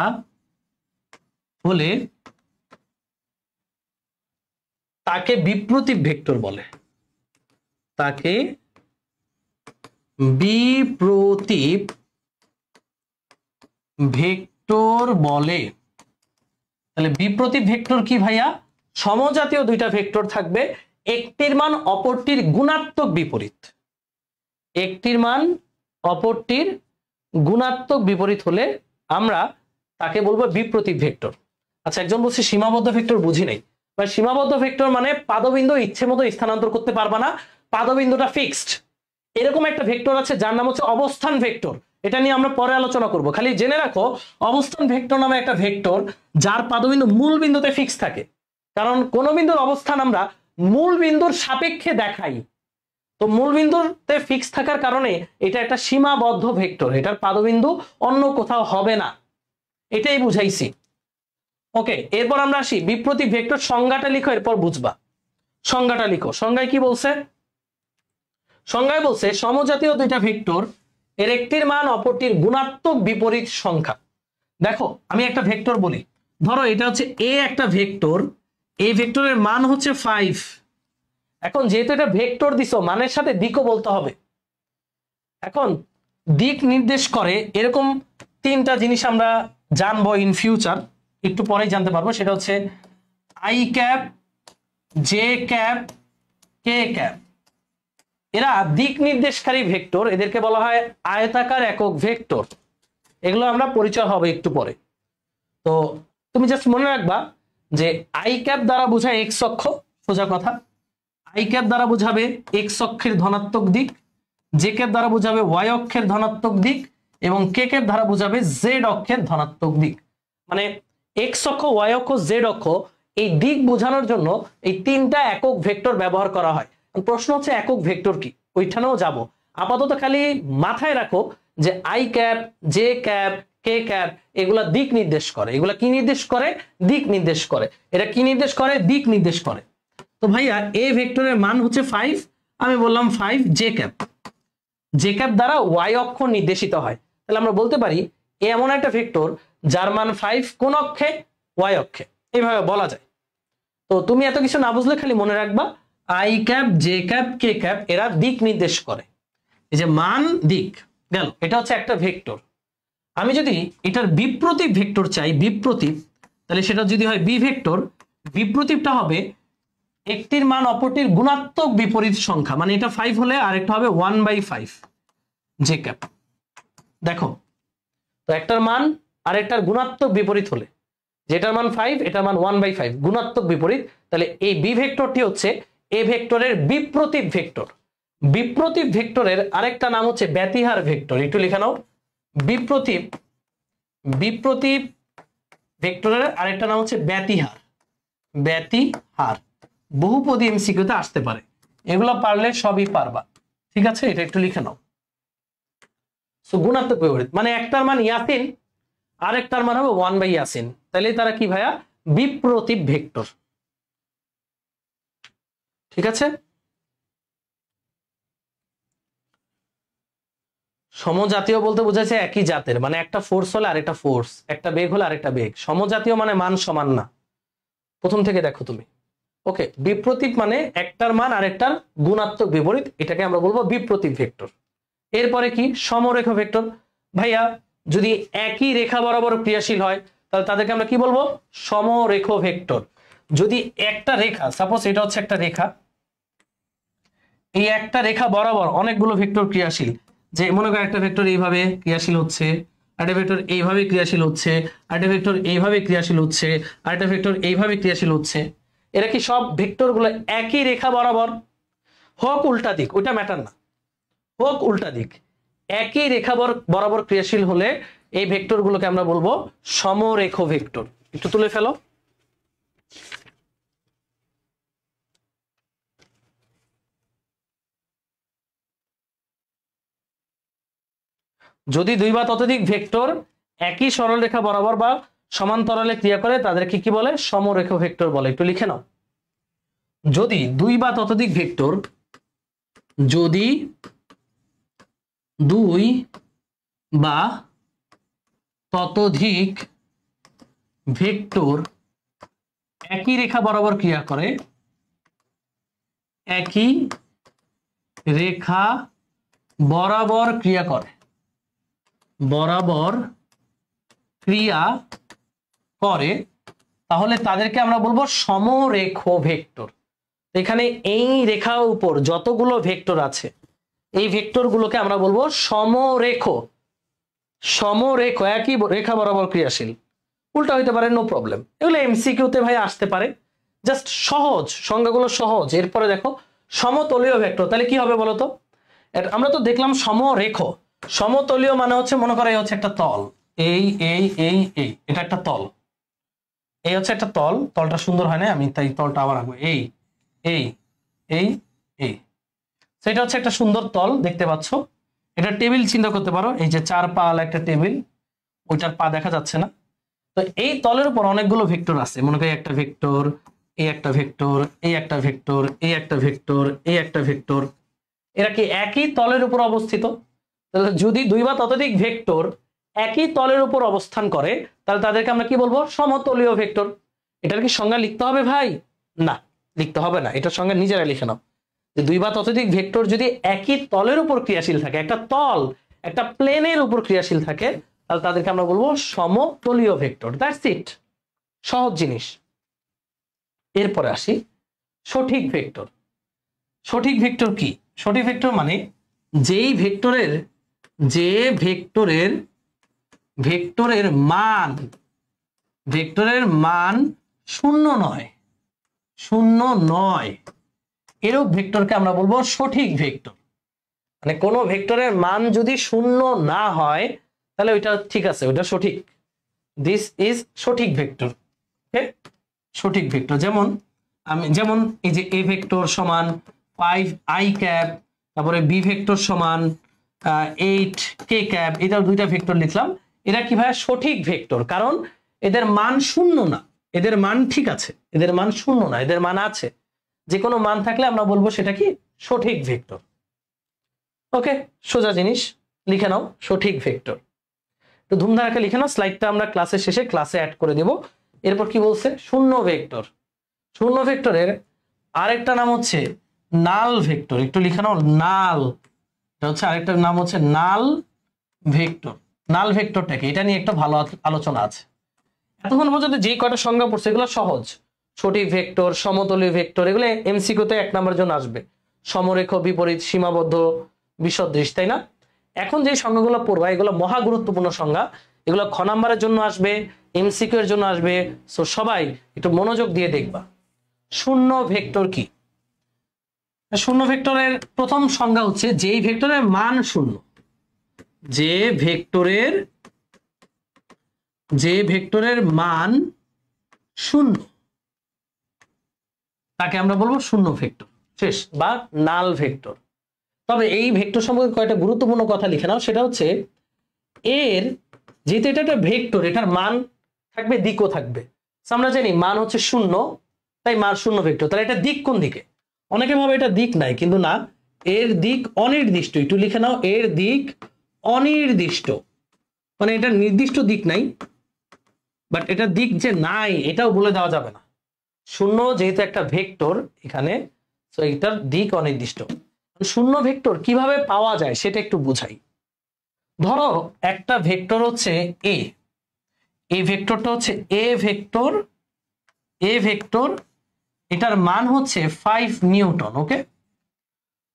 হলে তাকে বিপ্রতীপ ভেক্টর বলে, তাকে বিপ্রতীপ ভেক্টর বলে। তাহলে বিপ্রতীপ ভেক্টর কি ভাইয়া? সমজাতীয় দুইটা ভেক্টর থাকবে, একটির মান অপরটির গুণাত্মক বিপরীত, একটির মান অপরটির গুণাত্মক বিপরীত হলে আমরা তাকে বলবো বিপ্রতীপ ভেক্টর। আচ্ছা, একজন বলছে সীমাবদ্ধ ভেক্টর বুঝি নাই। সীমাবদ্ধ ভেক্টর মানে পাদবিন্দু ইচ্ছে মতো স্থানান্তর করতে পারবা না, পাদবিন্দুটা ফিক্সড। এরকম একটা ভেক্টর আছে যার নাম হচ্ছে অবস্থান ভেক্টর, এটা নিয়ে আমরা পরে আলোচনা করব। খালি জেনে রাখো অবস্থান ভেক্টর নামে একটা ভেক্টর যার পাদবিন্দু মূল বিন্দুতে ফিক্স থাকে, কারণ কোন বিন্দুর অবস্থান আমরা মূল বিন্দুর সাপেক্ষে দেখাই, তো মূল বিন্দুতে ফিক্স থাকার কারণে এটা একটা সীমাবদ্ধ ভেক্টর, এটার পাদবিন্দু অন্য কোথাও হবে না, এটাই বুঝাইছি। ওকে, এরপর আমরা আসি বিপ্রতীপ ভেক্টর সংজ্ঞাটা লিখো, এরপর বুঝবা। সংজ্ঞাটা লিখো। সংজ্ঞায় কি বলছে? সংজ্ঞায় বলছে সমজাতীয় দুইটা ভেক্টর এর একটির মান অপরটির গুণাত্মক বিপরীত সংখ্যা। দেখো আমি একটা ভেক্টর বলি, ধরো এটা হচ্ছে এ একটা ভেক্টর, এই ভেক্টরের মান হচ্ছে 5। এখন যেহেতু এটা ভেক্টর দিছো, মানের সাথে দিকও বলতে হবে। এখন দিক নির্দেশ করে এরকম তিনটা জিনিস আমরা জানবো ইন ফিউচার, একটু পরেই জানতে পারবো। সেটা হচ্ছে I cap, J cap, K cap. এরা দিক নির্দেশকারী ভেক্টর, এদেরকে বলা হয় আয়তাকার একক ভেক্টর। এগুলো আমরা পরিচয় হবে একটু পরে। তো তুমি জাস্ট মনে রাখবা যে আই ক্যাপ দ্বারা বোঝায় এক্স অক্ষ, সোজা কথা। আই ক্যাপ দ্বারা বোঝাবে এক্স অক্ষের ধনাত্মক দিক, জে ক্যাপ দ্বারা বোঝাবে ওয়াই অক্ষের ধনাত্মক দিক, এবং কে ক্যাপ দ্বারা বোঝাবে জেড অক্ষের ধনাত্মক দিক। মানে এক্স অক্ষ, ওয়াই অক্ষ, জেড অক্ষ, এই দিক বোঝানোর জন্য এই তিনটা একক ভেক্টর ব্যবহার করা হয়। প্রশ্ন হচ্ছে একক ভেক্টর কি, ওইখানেও যাব। আপাতত খালি মাথায় রাখো যে I cap, J cap, K cap এগুলা দিক নির্দেশ করে। এগুলা কি নির্দেশ করে? দিক নির্দেশ করে। এটা কি নির্দেশ করে? দিক নির্দেশ করে। তো ভাইয়া এ ভেক্টরের মান হচ্ছে 5, আমি বললাম 5 জে ক্যাপ। জে ক্যাপ দ্বারা ওয়াই অক্ষ নির্দেশিত হয়। তাহলে আমরা বলতে পারি এ এমন একটা ভেক্টর যার মান 5 কোন অক্ষে? ওয়াই অক্ষে। এইভাবে বলা যায়। তো তুমি এত কিছু না বুঝলে খালি মনে রাখবা I cap, J cap, K cap এরা দিক নির্দেশ করে। এই যে মান, দিক গেল, এটা হচ্ছে একটা ভেক্টর। আমি যদি এটার বিপ্রতীপ ভেক্টর চাই, বিপ্রতীপ, তাহলে সেটা যদি হয় বি ভেক্টর, বিপ্রতীপটা হবে একটির মান অপরটির গুণাত্মক বিপরীত সংখ্যা। মানে এটা 5 হলে আরেকটা হবে 1/5 জে ক্যাপ। দেখো তো একটার মান আরেকটার গুণাত্মক বিপরীত হলে, যেটার মান 5 এটার মান 1/5 গুণাত্মক বিপরীত, তাহলে এই বি ভেক্টরটি হচ্ছে এ ভেক্টরের বিপ্রতীপ ভেক্টর। বিপ্রতীপ ভেক্টরের আরেকটা নাম হচ্ছে ব্যতিহার ভেক্টর। একটু লিখে নাও, বিপ্রতীপ, বিপ্রতীপ ভেক্টরের আরেকটা নাম হচ্ছে ব্যতিহার। ব্যতিহার বহুপদী এমসিকিউতে আসতে পারে, এগুলো পারলে সবই পারবা। ঠিক আছে, এটা একটু লিখে নাও। সো গুণাত্মক বিপরীত মানে একটার মান ইয়াসিন, আরেকটার মান হবে 1/ইয়াসিন, তাহলে তারা কি ভাইয়া? বিপ্রতীপ ভেক্টর। ঠিক আছে, সমজাতীয় বলতে বোঝাচ্ছে একই জাতের, মানে একটা ফোর্স হলে আরেকটা ফোর্স, একটা বেগ হলে আরেকটা বেগ। সমজাতীয় মানে মান সমান না, প্রথম থেকে দেখো তুমি। ওকে, বিপ্রতীপ মানে একটার মান আরেকটার গুণাত্মক বিপরীত, এটাকে আমরা বলবো বিপ্রতীপ ভেক্টর। এরপরে কি? সমরেখ ভেক্টর। ভাইয়া যদি একই রেখা বরাবর ক্রিয়াশীল হয় তাহলে তাদেরকে আমরা কি বলবো? সমরেখ ভেক্টর। যদি একটা রেখা, সাপোজ এটা হচ্ছে একটা রেখা, এই একটা রেখা বরাবর অনেকগুলো ভেক্টর ক্রিয়াশীল, যে মনে করো একটা ভেক্টর এইভাবে ক্রিয়াশীল হচ্ছে, আরেকটা ভেক্টর এইভাবে ক্রিয়াশীল হচ্ছে, আরেকটা ভেক্টর এইভাবে ক্রিয়াশীল হচ্ছে, আরেকটা ভেক্টর এইভাবে ক্রিয়াশীল হচ্ছে। এরা কি সব ভেক্টরগুলো একই রেখা বরাবর? হোক উল্টা দিক, ওইটা ম্যাটার না, হোক উল্টা দিক, একই রেখা বরাবর ক্রিয়াশীল হলে এই ভেক্টরগুলোকে আমরা বলবো সমরেখ ভেক্টর। একটু তুলে ফেলো। যদি দুই বা ততোধিক ভেক্টর একই সরলরেখা বরাবর বা সমান্তরালে ক্রিয়া করে তাদেরকে কি বলে? সমরেখ ভেক্টর বলে। একটু লিখে নাও, যদি দুই বা ততোধিক ভেক্টর যদি দুই বা ততোধিক ভেক্টর একই রেখা বরাবর ক্রিয়া করে, একই রেখা বরাবর ক্রিয়া করে, বরাবর ক্রিয়া করে, তাহলে তাদেরকে আমরা বলবো সমরেখ ভেক্টর। এখানে এই রেখার উপর যতগুলো ভেক্টর আছে এই ভেক্টর গুলোকে আমরা বলবো সমরেখ। সমরেখ একই রেখা বরাবর ক্রিয়াশীল, উল্টা হইতে পারে, নো প্রবলেম। এগুলো এমসিকিউতে ভাই আসতে পারে, জাস্ট সহজ, সংজ্ঞাগুলো সহজ। এরপরে দেখো সমতলীয় ভেক্টর, তাহলে কি হবে বলতো? আমরা তো দেখলাম সমরেখ, সমতলীয় মানে হচ্ছে মনে করো এই হচ্ছে একটা তল, এই এই এই এই এটা একটা তল, এই হচ্ছে একটা তল, তলটা সুন্দর হয় না, আমি তাই তলটা আবার আঁকবো, এই এই এই এই, সেটা হচ্ছে একটা সুন্দর তল দেখতে পাচ্ছ। এটা টেবিল চিন্তা করতে পারো, এই যে 4 পাল একটা টেবিল, ওইটার পা দেখা যাচ্ছে না। তো এই তলের উপর অনেকগুলো ভেক্টর আছে, মনে করি একটা ভেক্টর, এই একটা ভেক্টর, এই একটা ভেক্টর, এই একটা ভেক্টর, এই একটা ভেক্টর, এরা কি একই তলের উপর অবস্থিত? তাহলে যদি দুই বা ততোধিক ভেক্টর একই তলের উপর অবস্থান করে তাহলে তাদেরকে আমরা কি বলবো? সমতলীয় ভেক্টর। এটার কি সংজ্ঞা লিখতে হবে ভাই? না, লিখতে হবে না, এটার সংজ্ঞা নিজেরা লিখে নাও। যে দুই বা ততোধিক ভেক্টর যদি একই তলের উপর ক্রিয়াশীল থাকে, একটা তল একটা প্লেনের উপর ক্রিয়াশীল থাকে, তাহলে তাদেরকে আমরা বলবো সমতলীয় ভেক্টর। দ্যাটস ইট, সহজ জিনিস। এরপরে আসি সঠিক ভেক্টর। সঠিক ভেক্টর কি? সঠিক ভেক্টর মানে যেই ভেক্টরের ভেক্টরের মান শূন্য নয়, এরূপ ভেক্টরকে আমরা বলবো সঠিক ভেক্টর। মানে কোনো ভেক্টরের মান যদি শূন্য না হয় তাহলে ওইটা ঠিক আছে, ওইটা সঠিক। দিস ইজ সঠিক ভেক্টর। ওকে, সঠিক ভেক্টর যেমন এই যে এ ভেক্টর সমান 5i ক্যাপ, তারপরে বি ভেক্টর সমান 8k ক্যাপ, এটা দুইটা ভেক্টর লিখলাম। এরা কি ভাই সঠিক ভেক্টর? কারণ এদের মান শূন্য না, এদের মান ঠিক আছে, এদের মান শূন্য না, এদের মান আছে। যে কোনো মান থাকলে আমরা বলবো সেটা কি? সঠিক ভেক্টর। ওকে, সোজা জিনিস, লিখে নাও সঠিক ভেক্টর। তো ধুমধারাকে লিখে নাও, স্লাইডটা আমরা ক্লাসের শেষে ক্লাসে অ্যাড করে দেব। এরপর কি বলছে? শূন্য ভেক্টর। শূন্য ভেক্টরের আরেকটা নাম হচ্ছে নাল ভেক্টর। একটু লিখে নাও, নাল, এটা হচ্ছে আরেকটার নাম হচ্ছে নাল ভেক্টর। নাল ভেক্টরটাকে, এটা নিয়ে একটা ভালো আলোচনা আছে। এতক্ষণ পর্যন্ত যে কয়টা সংজ্ঞা পড়ছে এগুলো সহজ। সঠিক ভেক্টর, সমতলীয় ভেক্টর, এগুলো এমসিকিউতে 1 নম্বরের জন্য আসবে। সমরেখ, বিপরীত, সীমাবদ্ধ, বিসদৃশ, তাই না? এখন যে সংজ্ঞাগুলো পড়বা এগুলো মহা গুরুত্বপূর্ণ সংজ্ঞা, এগুলো খ নাম্বারের জন্য আসবে, এমসিকিউ এর জন্য আসবে। সো সবাই একটু মনোযোগ দিয়ে দেখবা। শূন্য ভেক্টর কি? শূন্য ভেক্টরের প্রথম সংজ্ঞা হচ্ছে যেই ভেক্টরের মান শূন্য, যে ভেক্টরের মান শূন্য তাকে আমরা বলবো শূন্য ভেক্টর, শেষ, বা নাল ভেক্টর। তবে এই ভেক্টর সম্পর্কে কয়েকটা গুরুত্বপূর্ণ কথা লিখে নাও। সেটা হচ্ছে এর যেহেতু এটা একটা ভেক্টর, এটার মান থাকবে, দিকও থাকবে। আমরা জানি মান হচ্ছে শূন্য, তাই মান শূন্য ভেক্টর। তাহলে এটা দিক কোন দিকে? অনেকে ভাবে এটা দিক নাই, কিন্তু না, এর দিক অনির্দিষ্ট। একটু লিখে নাও, এর দিক অনির্দিষ্ট, মানে এটা নির্দিষ্ট দিক নাই, বাট এটা দিক যে নাই এটাও বলে দেওয়া যাবে না। শূন্য যেহেতু একটা ভেক্টর এখানে, তো এটার দিক অনির্দিষ্ট। শূন্য ভেক্টর কিভাবে পাওয়া যায় সেটা একটু বুঝাই। ধরো একটা ভেক্টর হচ্ছে এ, এই ভেক্টরটা হচ্ছে এ ভেক্টর, এটার মান হচ্ছে 5 নিউটন। ওকে,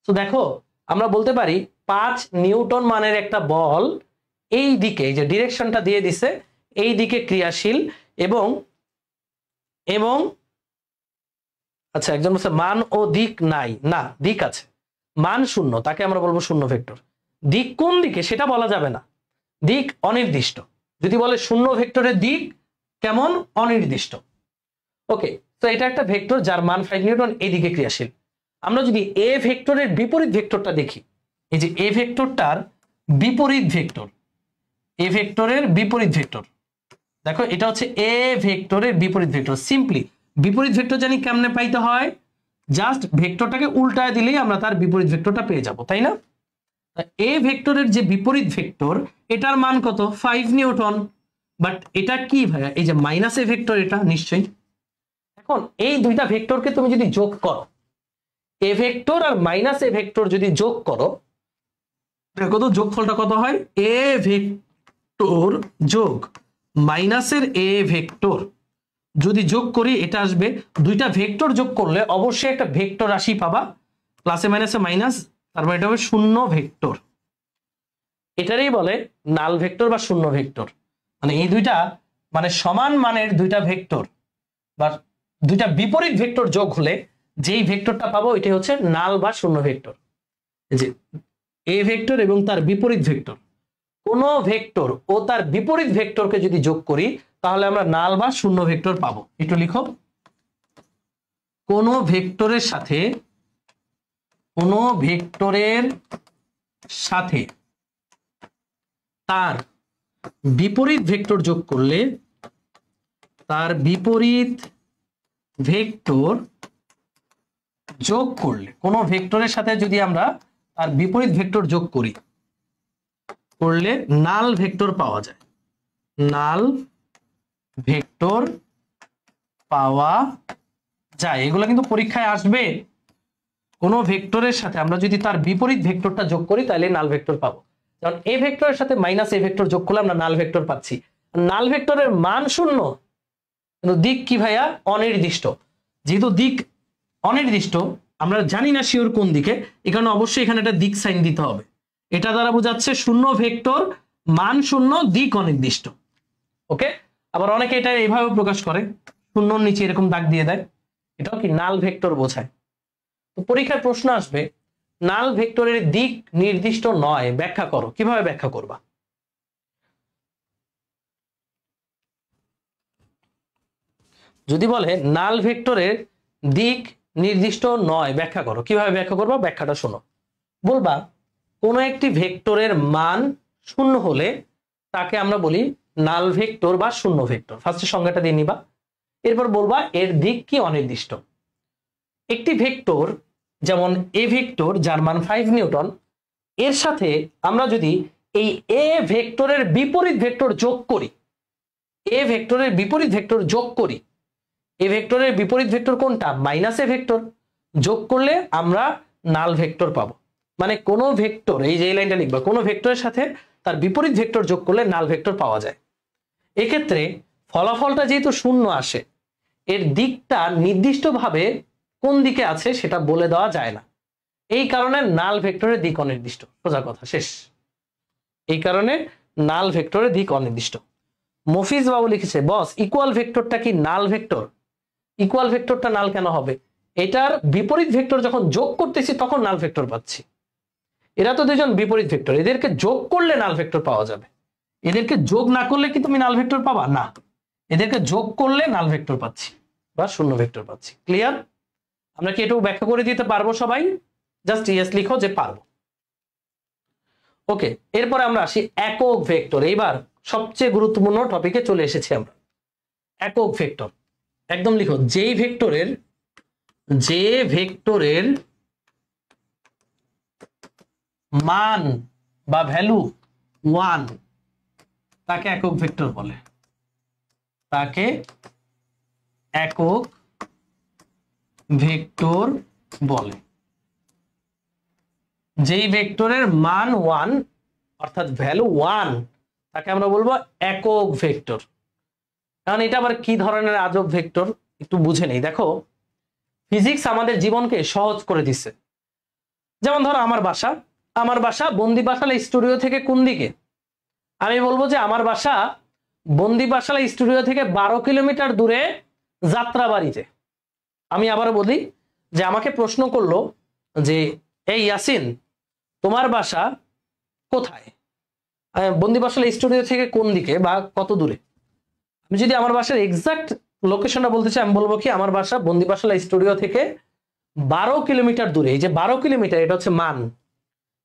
তো দেখো আমরা বলতে পারি 5 নিউটন মানের একটা বল এই দিকে, যে ডিরেকশনটা দিয়ে দিছে এই দিকে ক্রিয়াশীল, এবং আচ্ছা একজন বলছে মান ও দিক নাই, না দিক আছে, মান শূন্য, তাকে আমরা বলবো শূন্য ভেক্টর। দিক কোন দিকে সেটা বলা যাবে না, দিক অনির্দিষ্ট। যদি বলে শূন্য ভেক্টরের দিক কেমন? অনির্দিষ্ট। ওকে, তো এটা একটা ভেক্টর যার মান 5 নিউটন, এদিকে ক্রিয়াশীল। আমরা যদি এ ভেক্টরের বিপরীত ভেক্টরটা দেখি, এই যে এ ভেক্টরটার বিপরীত ভেক্টর, এ ভেক্টরের বিপরীত ভেক্টর, দেখো এটা হচ্ছে এ ভেক্টরের বিপরীত ভেক্টর। সিম্পলি বিপরীত ভেক্টর জানি কেমনে পাইতে হয়? জাস্ট ভেক্টরটাকে উল্টায় দিলেই আমরা তার বিপরীত ভেক্টরটা পেয়ে যাব, তাই না? এ ভেক্টরের যে বিপরীত ভেক্টর এটার মান কত? 5 নিউটন। বাট এটা কি ভাইয়া? এই যে মাইনাস এ ভেক্টর, এটা নিশ্চয়ই। এখন এই দুইটা ভেক্টরকে তুমি যদি যোগ করো, এ ভেক্টর আর মাইনাস এ ভেক্টর যদি যোগ করো, কত যোগফলটা কত হয়? এ ভেক্টর যোগ মাইনাসের এ ভেক্টর যদি যোগ করি এটা আসবে। দুইটা ভেক্টর যোগ করলে অবশ্যই একটা ভেক্টর রাশি পাবা, প্লাসে মাইনাসে মাইনাস, তারপর এটা হবে শূন্য ভেক্টর। এটারই বলে নাল ভেক্টর বা শূন্য ভেক্টর। মানে এই দুইটা মানে সমান মানের দুইটা ভেক্টর বা দুইটা বিপরীত ভেক্টর যোগ হলে যেই ভেক্টরটা পাবো এটাই হচ্ছে নাল বা শূন্য ভেক্টর। এই যে এ ভেক্টর এবং তার বিপরীত ভেক্টর, কোন ভেক্টর ও তার বিপরীত ভেক্টরকে যদি যোগ করি তাহলে আমরা নাল বা শূন্য ভেক্টর পাবো। একটু লিখো, কোন ভেক্টরের সাথে তার বিপরীত ভেক্টর যোগ করলে, তার বিপরীত ভেক্টর যোগ করলে, কোন ভেক্টরের সাথে যদি আমরা তার বিপরীত ভেক্টর যোগ করলে নাল ভেক্টর পাওয়া যায়। নাল ভেক্টর পাওয়া যায়, এগুলো কিন্তু পরীক্ষায় আসবে। কোন ভেক্টরের সাথে আমরা যদি তার বিপরীত ভেক্টরটা যোগ করি তাহলে নাল ভেক্টর পাবো। কারণ এ ভেক্টরের সাথে মাইনাস এ ভেক্টর যোগ করলে আমরা নাল ভেক্টর পাচ্ছি। নাল ভেক্টরের মান শূন্য, কিন্তু দিক কি ভাইয়া? অনির্দিষ্ট। যেহেতু দিক অনির্দিষ্ট, আমরা জানি না শিওর কোন দিকে, এখানে অবশ্যই এখানে একটা দিক সাইন দিতে হবে। এটা দ্বারা বোঝাচ্ছে শূন্য ভেক্টর, মান শূন্য, দিক অনির্দিষ্ট। ওকে, আবার অনেকে এটা এইভাবে প্রকাশ করে, শূন্যর নিচে এরকম দাগ দিয়ে দেয়, এটাও কি নাল ভেক্টর বোঝায়। তো পরীক্ষার প্রশ্ন আসবে নাল ভেক্টরের দিক নির্দিষ্ট নয়, ব্যাখ্যা করো। কিভাবে ব্যাখ্যা করবা? যদি বলে নাল ভেক্টরের দিক নির্দিষ্ট নয়, ব্যাখ্যা করো। কিভাবে ব্যাখ্যা করবা? ব্যাখ্যাটা শোনো। বলবা কোন একটি ভেক্টরের মান শূন্য হলে তাকে আমরা বলি নাল ভেক্টর বা শূন্য ভেক্টর। ফার্স্টে সংজ্ঞাটা দিয়ে নিবা, এরপর বলবা এর দিক কি অনির্দিষ্ট। একটি ভেক্টর যেমন এ ভেক্টর যার মান 5 নিউটন, এর সাথে আমরা যদি এই এ ভেক্টরের বিপরীত ভেক্টর যোগ করি, এ ভেক্টরের বিপরীত ভেক্টর যোগ করি, এ ভেক্টরের বিপরীত ভেক্টর কোনটা? Minus A vector. যোগ করলে আমরা নাল ভেক্টর পাবো। মানে কোন ভেক্টর, এই যে লাইনটা লিখবা, কোন ভেক্টরের সাথে তার বিপরীত ভেক্টর যোগ করলে নাল ভেক্টর পাওয়া যায়। এক্ষেত্রে ফলাফলটা যেহেতু শূন্য আসে, এর দিকটা নির্দিষ্টভাবে কোন দিকে আছে সেটা বলে দেওয়া যায় না। এই কারণে নাল ভেক্টরের দিক অনির্দিষ্ট। সোজা কথা, শেষ। এই কারণে নাল ভেক্টরের দিক অনির্দিষ্ট। মফিজ বাবু লিখেছে, বস ইকুয়াল ভেক্টরটা কি নাল ভেক্টর? ইকুয়াল ভেক্টরটা নাল কেন হবে? এটার বিপরীত ভেক্টর যখন যোগ করতেছি তখন নাল ভেক্টর পাচ্ছি। এরা তো দুজন বিপরীত ভেক্টর, এদেরকে যোগ করলে নাল ভেক্টর পাওয়া যাবে। এদেরকে যোগ না করলে কি তুমি নাল ভেক্টর পাবা? না, এদেরকে যোগ করলে নাল ভেক্টর পাচ্ছি বা শূন্য ভেক্টর পাচ্ছি। ক্লিয়ার? আমরা কি এটাও ব্যাখ্যা করে দিতে পারবো সবাই? জাস্ট ইয়েস লিখো যে পারবো। ওকে, এরপরে আমরা আসি একক ভেক্টর। এইবার সবচেয়ে গুরুত্বপূর্ণ টপিকে চলে এসেছি আমরা। একক ভেক্টর একদম লিখো, যে ভেক্টরের মান বা ভ্যালু 1 তাকে একক ভেক্টর বলে। তাকে একক ভেক্টর বলে। যেই ভেক্টরের মান 1 অর্থাৎ ভ্যালু 1 তাকে আমরা বলবো একক ভেক্টর। কারণ এটা আবার কি ধরনের আজব ভেক্টর একটু বুঝে নেই। দেখো, ফিজিক্স আমাদের জীবনকে সহজ করে দিচ্ছে। যেমন ধরো আমার বাসা বন্দিবাসালা স্টুডিও থেকে কোন দিকে? আমি বলবো যে আমার বাসা বন্দিবাসালা স্টুডিও থেকে 12 কিলোমিটার দূরে যাত্রাবাড়িতে। আমি আবার বলি যে আমাকে প্রশ্ন করলো যে এই ইয়াসিন তোমার বাসা কোথায়? বন্দিবাসালা স্টুডিও থেকে কোন দিকে বা কত দূরে? আমি যদি আমার বাসার এক্সাক্ট লোকেশনটা বলতে চাই, আমি বলবো কি আমার বাসা বন্দিবাসালা স্টুডিও থেকে 12 কিলোমিটার দূরে। এই যে 12 কিলোমিটার এটা হচ্ছে মান।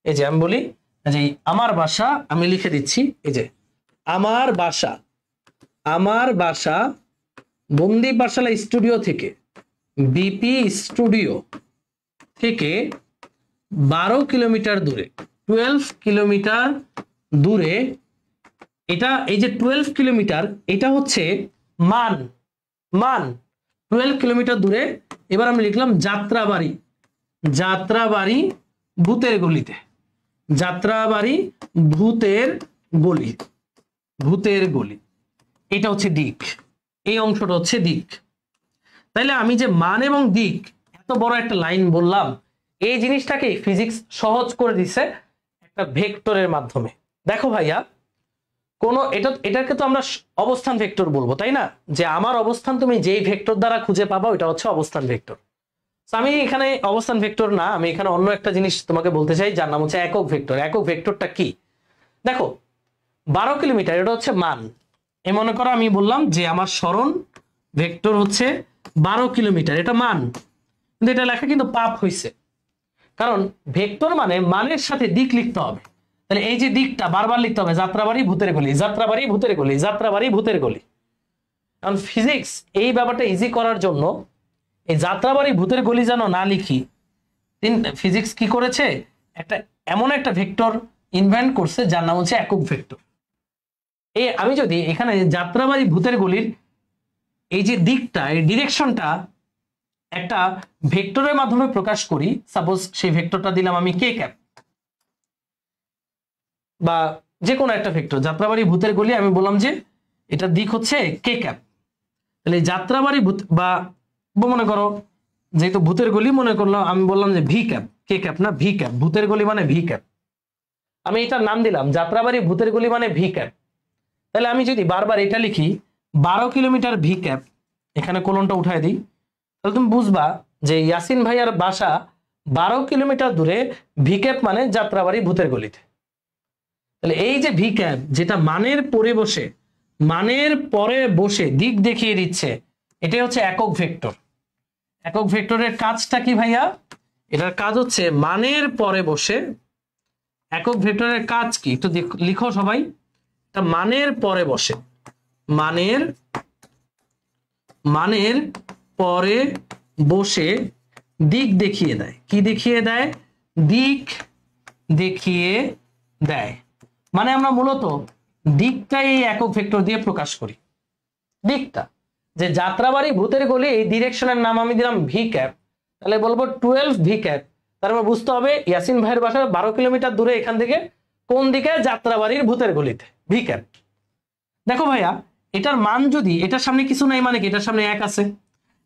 এই যে আমি বলি যে আমার বাসা, আমি লিখে দিচ্ছি, এই যে আমার বাসা বন্দিবাসালা স্টুডিও থেকে বিপি স্টুডিও থেকে 12 কিলোমিটার দূরে, 12 কিলোমিটার দূরে, এটা এই যে 12 কিলোমিটার এটা হচ্ছে মান, মান 12 কিলোমিটার দূরে। এবার আমি লিখলাম যাত্রাবাড়ি, যাত্রাবাড়ি ভূতের গলিতে, যাত্রাবাড়ি ভূতের গলি, ভূতের গলি, এটা হচ্ছে দিক, এই অংশটা হচ্ছে দিক। তাইলে আমি যে মান এবং দিক এত বড় একটা লাইন বললাম, এই জিনিসটাকে ফিজিক্স সহজ করে দিছে একটা ভেক্টরের মাধ্যমে। দেখো ভাইয়া, কোন এটাকে তো আমরা অবস্থান ভেক্টর বলবো, তাই না? যে আমার অবস্থান তুমি যেই ভেক্টর দ্বারা খুঁজে পাবা ওটা হচ্ছে অবস্থান ভেক্টর। আমি এখানে অবস্থান ভেক্টর না, আমি এখানে অন্য একটা জিনিস তোমাকে বলতে চাই, যার নাম হচ্ছে একক ভেক্টর। একক ভেক্টরটা কি? দেখো 12 কিলোমিটার এটা হচ্ছে মান। মনে করো আমি বললাম যে আমার সরণ ভেক্টর হচ্ছে 12 কিলোমিটার, এটা মান, কিন্তু এটা লেখা কিন্তু পাপ হয়েছে, কারণ ভেক্টর মানে মানের সাথে দিক লিখতে হবে। তাহলে এই যে দিকটা বারবার লিখতে হবে, যাত্রাবাড়ি ভূতের গলি, যাত্রাবাড়ি ভূতের গলি, যাত্রাবাড়ি ভূতের গলি। কারণ ফিজিক্স এই ব্যাপারটা ইজি করার জন্য এই যাত্রাবাড়ি ভূতের গলি যেন না লিখি, ফিজিক্স কি করেছে, একটা এমন একটা ভেক্টর ইনভেন্ট করছে যার নাম হচ্ছে একক ভেক্টর। এই আমি যদি এখানে যাত্রাবাড়ি ভূতের গলির এই যে দিকটা, এই ডিরেকশনটা একটা ভেক্টরের মাধ্যমে প্রকাশ করি, সাপোজ সেই ভেক্টরটা দিলাম আমি কে ক্যাপ, বা যে কোনো একটা ভেক্টর, যাত্রাবাড়ি ভূতের গলি, আমি বললাম যে এটার দিক হচ্ছে কে ক্যাপ। তাহলে যাত্রাবাড়ি ভূত, বা মনে করো যেহেতু ভূতের গলি মনে করলাম, আমি বললাম যে ভি ক্যাপ, কে ক্যাপ না ভি ক্যাপ, ভূতের গলি মানে ভি ক্যাপ, আমি এটার নাম দিলাম যাত্রাবাড়ি ভূতের গলি মানে ভি ক্যাপ। তাহলে আমি যদি বারবার এটা লিখি 12 কিলোমিটার ভি ক্যাপ, এখানে কোলনটা উঠায় দিই, তাহলে তুমি বুঝবা যে ইয়াসিন ভাইয়ার বাসা 12 কিলোমিটার দূরে, ভি ক্যাপ মানে যাত্রাবাড়ি ভূতের গলিতে। তাহলে এই যে ভি ক্যাপ, যেটা মানের পরে বসে, মানের পরে বসে দিক দেখিয়ে দিচ্ছে, এটাই হচ্ছে একক ভেক্টর। একক ভেক্টরের কাজটা কি ভাইয়া? এটার কাজ হচ্ছে মানের পরে বসে, একক ভেক্টরের কাজ কি একটু লিখো সবাই, এটা মানের পরে বসে, মানের পরে বসে দিক দেখিয়ে দেয়। কি দেখিয়ে দেয়? দিক দেখিয়ে দেয়। মানে আমরা মূলত দিকটাই একক ভেক্টর দিয়ে প্রকাশ করি। দিকটা যে যাত্রাবাড়ি ভূতের গলি, এই ডিরেকশনের নাম আমি দিলাম ভি ক্যাপ, তাহলে বলবো 12 ভি ক্যাপ। তারপর বুঝতে হবে ইয়াসিন ভাইয়ের বাসা 12 কিলোমিটার দূরে, এখান থেকে কোন দিকে? যাত্রাবাড়ির ভূতের গলিতে, ভি ক্যাপ। দেখো ভাইয়া, এটার মান যদি, এটার সামনে কিছু নাই মানে কি, এটার সামনে 1 আছে,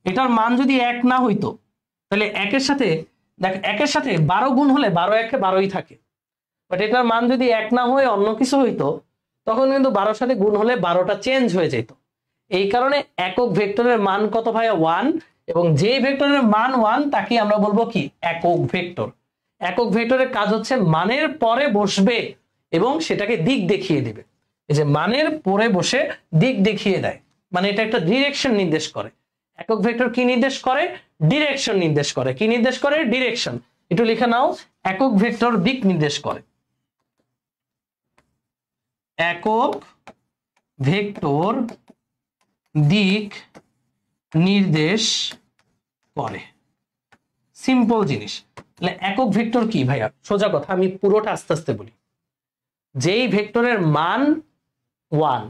এটার মান যদি 1 না হইতো তাহলে একের সাথে, দেখ একের সাথে 12 গুণ হলে 12 একে 12ই থাকে, বাট এটার মান যদি 1 না হয়ে অন্য কিছু হইতো তখন কিন্তু 12-র সাথে গুণ হলে 12টা চেঞ্জ হয়ে যেত। এই কারণে একক ভেক্টরের মান কত ভাইয়া? 1, এবং যে ভেক্টরের মান 1 তাকে আমরা বলবো কি? একক ভেক্টর। একক ভেক্টরের কাজ হচ্ছে মানের পরে বসবে এবং সেটাকে দিক দেখিয়ে দিবে। এই যে মানের পরে বসে দিক দেখিয়ে দেয়, মানে এটা একটা ডিরেকশন নির্দেশ করে। একক ভেক্টর কি নির্দেশ করে? ডিরেকশন নির্দেশ করে। কি নির্দেশ করে? ডিরেকশন। একটু লিখে নাও, একক ভেক্টর দিক নির্দেশ করে। একক ভেক্টর দিক নির্দেশ করে। সিম্পল জিনিস। তাহলে একক ভেক্টর কি ভাইয়া? সোজা কথা, আমি পুরোটা আস্তে আস্তে বলি। যেই ভেক্টরের মান 1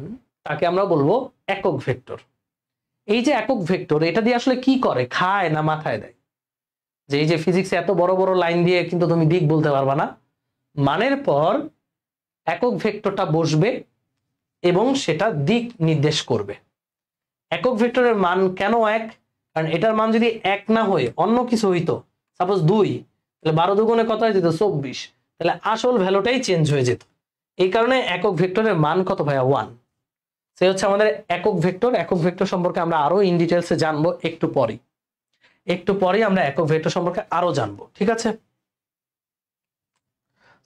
তাকে আমরা বলবো একক ভেক্টর। এই যে একক ভেক্টর, এটা দিয়ে আসলে কি করে? খায় না মাথায় দেয়? যে এই যে ফিজিক্সে এত বড় বড় লাইন দিয়ে কিন্তু তুমি দিক বলতে পারবা না। মানের পর একক ভেক্টরটা বসবে এবং সেটা দিক নির্দেশ করবে। একক ভেক্টরের মান কেন 1? কারণ এটার মান যদি 1 না হয়ে অন্য কিছু হইতো, সাপোজ 2, তাহলে 12 দুগুণে কত হয়ে যেত? 24, তাহলে আসল ভ্যালুটাই চেঞ্জ হয়ে যেত। এই কারণে একক ভেক্টরের মান কত ভাইয়া? 1। সে হচ্ছে আমাদের একক ভেক্টর। একক ভেক্টর সম্পর্কে আমরা আরো ইন ডিটেলসে জানবো একটু পরেই আমরা একক ভেক্টর সম্পর্কে আরো জানবো, ঠিক আছে?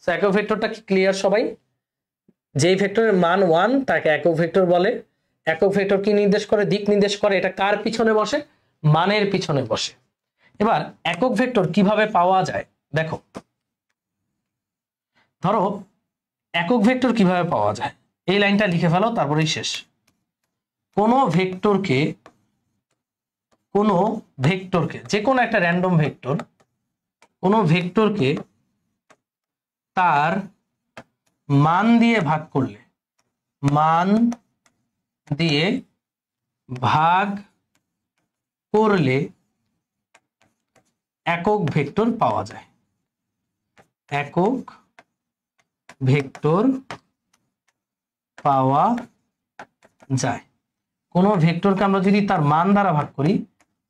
একক ভেক্টরটা কি ক্লিয়ার সবাই? যেই ভেক্টরের মান 1 তাকে একক ভেক্টর বলে। একক ভেক্টর কি নির্দেশ করে? দিক নির্দেশ করে। এটা কার পিছনে বসে? মানের পিছনে বসে। এবার একক ভেক্টর কিভাবে পাওয়া যায় দেখো। ধরো একক ভেক্টর কিভাবে পাওয়া যায়, এই লাইনটা লিখে ফেলো, তারপরেই শেষ। কোন ভেক্টরকে কোনো ভেক্টরকে, যে কোনো একটা র্যান্ডম ভেক্টর, কোনো ভেক্টরকে তার মান দিয়ে ভাগ করলে, মান দিয়ে ভাগ করলে একক ভেক্টর পাওয়া যায়। একক ভেক্টর পাওয়া যায়। কোন ভেক্টরকে আমরা যদি তার মান দ্বারা ভাগ করি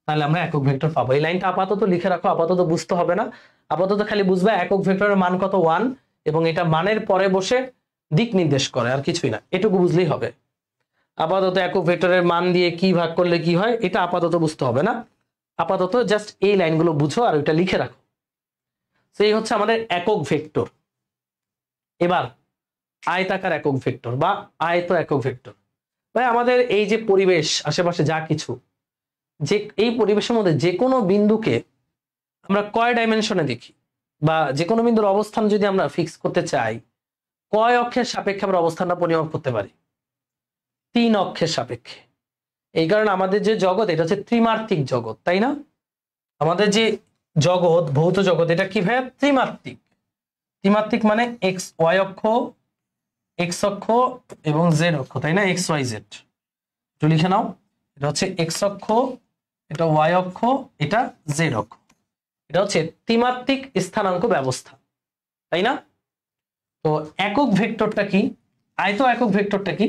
তাহলে আমরা একক ভেক্টর পাবো। এই লাইনটা আপাতত লিখে রাখো, আপাতত বুঝতে হবে না, আপাতত খালি বুঝবে একক ভেক্টরের মান কত 1, এবং এটা মানের পরে বসে দিক নির্দেশ করে, আর কিছুই না, এটুকু বুঝলেই হবে। আপাতত একক ভেক্টরের মান দিয়ে কি ভাগ করলে কি হয় এটা আপাতত বুঝতে হবে না, আপাতত জাস্ট এই লাইনগুলো বুঝো আর ওইটা লিখে রাখো। সেই হচ্ছে আমাদের একক ভেক্টর। এবার আয়তাকার একক ভেক্টর বা আয়ত একক ভেক্টর। ভাই আমাদের এই যে পরিবেশ, আশেপাশে যা কিছু, যে এই পরিবেশের মধ্যে যে কোনো বিন্দুকে আমরা কয় ডাইমেনশনে দেখি, বা যে কোনো বিন্দুর অবস্থান যদি আমরা ফিক্স করতে চাই, কয় অক্ষের সাপেক্ষে আমরা অবস্থানটা পরিমাপ করতে পারি? 3 অক্ষের সাপেক্ষে। এই কারণে আমাদের যে জগৎ, এটা হচ্ছে ত্রিমাত্রিক জগৎ, তাই না? আমাদের যে জগৎ, ভৌত জগৎ, এটা কি ভাই? ত্রিমাত্রিক। ত্রিমাত্রিক মানে এক্স ওয়াই অক্ষ, এক্স অক্ষ এবং জেড অক্ষ, তাই না? এক্স ওয়াই জেড একটু লিখে নাও। এটা হচ্ছে এক্স অক্ষ, এটা ওয়াই অক্ষ, এটা জেড অক্ষ। এটা হচ্ছে ত্রিমাত্রিক স্থানাঙ্ক ব্যবস্থা, তাই না? তো একক ভেক্টরটা কি? আয়ত একক ভেক্টরটা কি?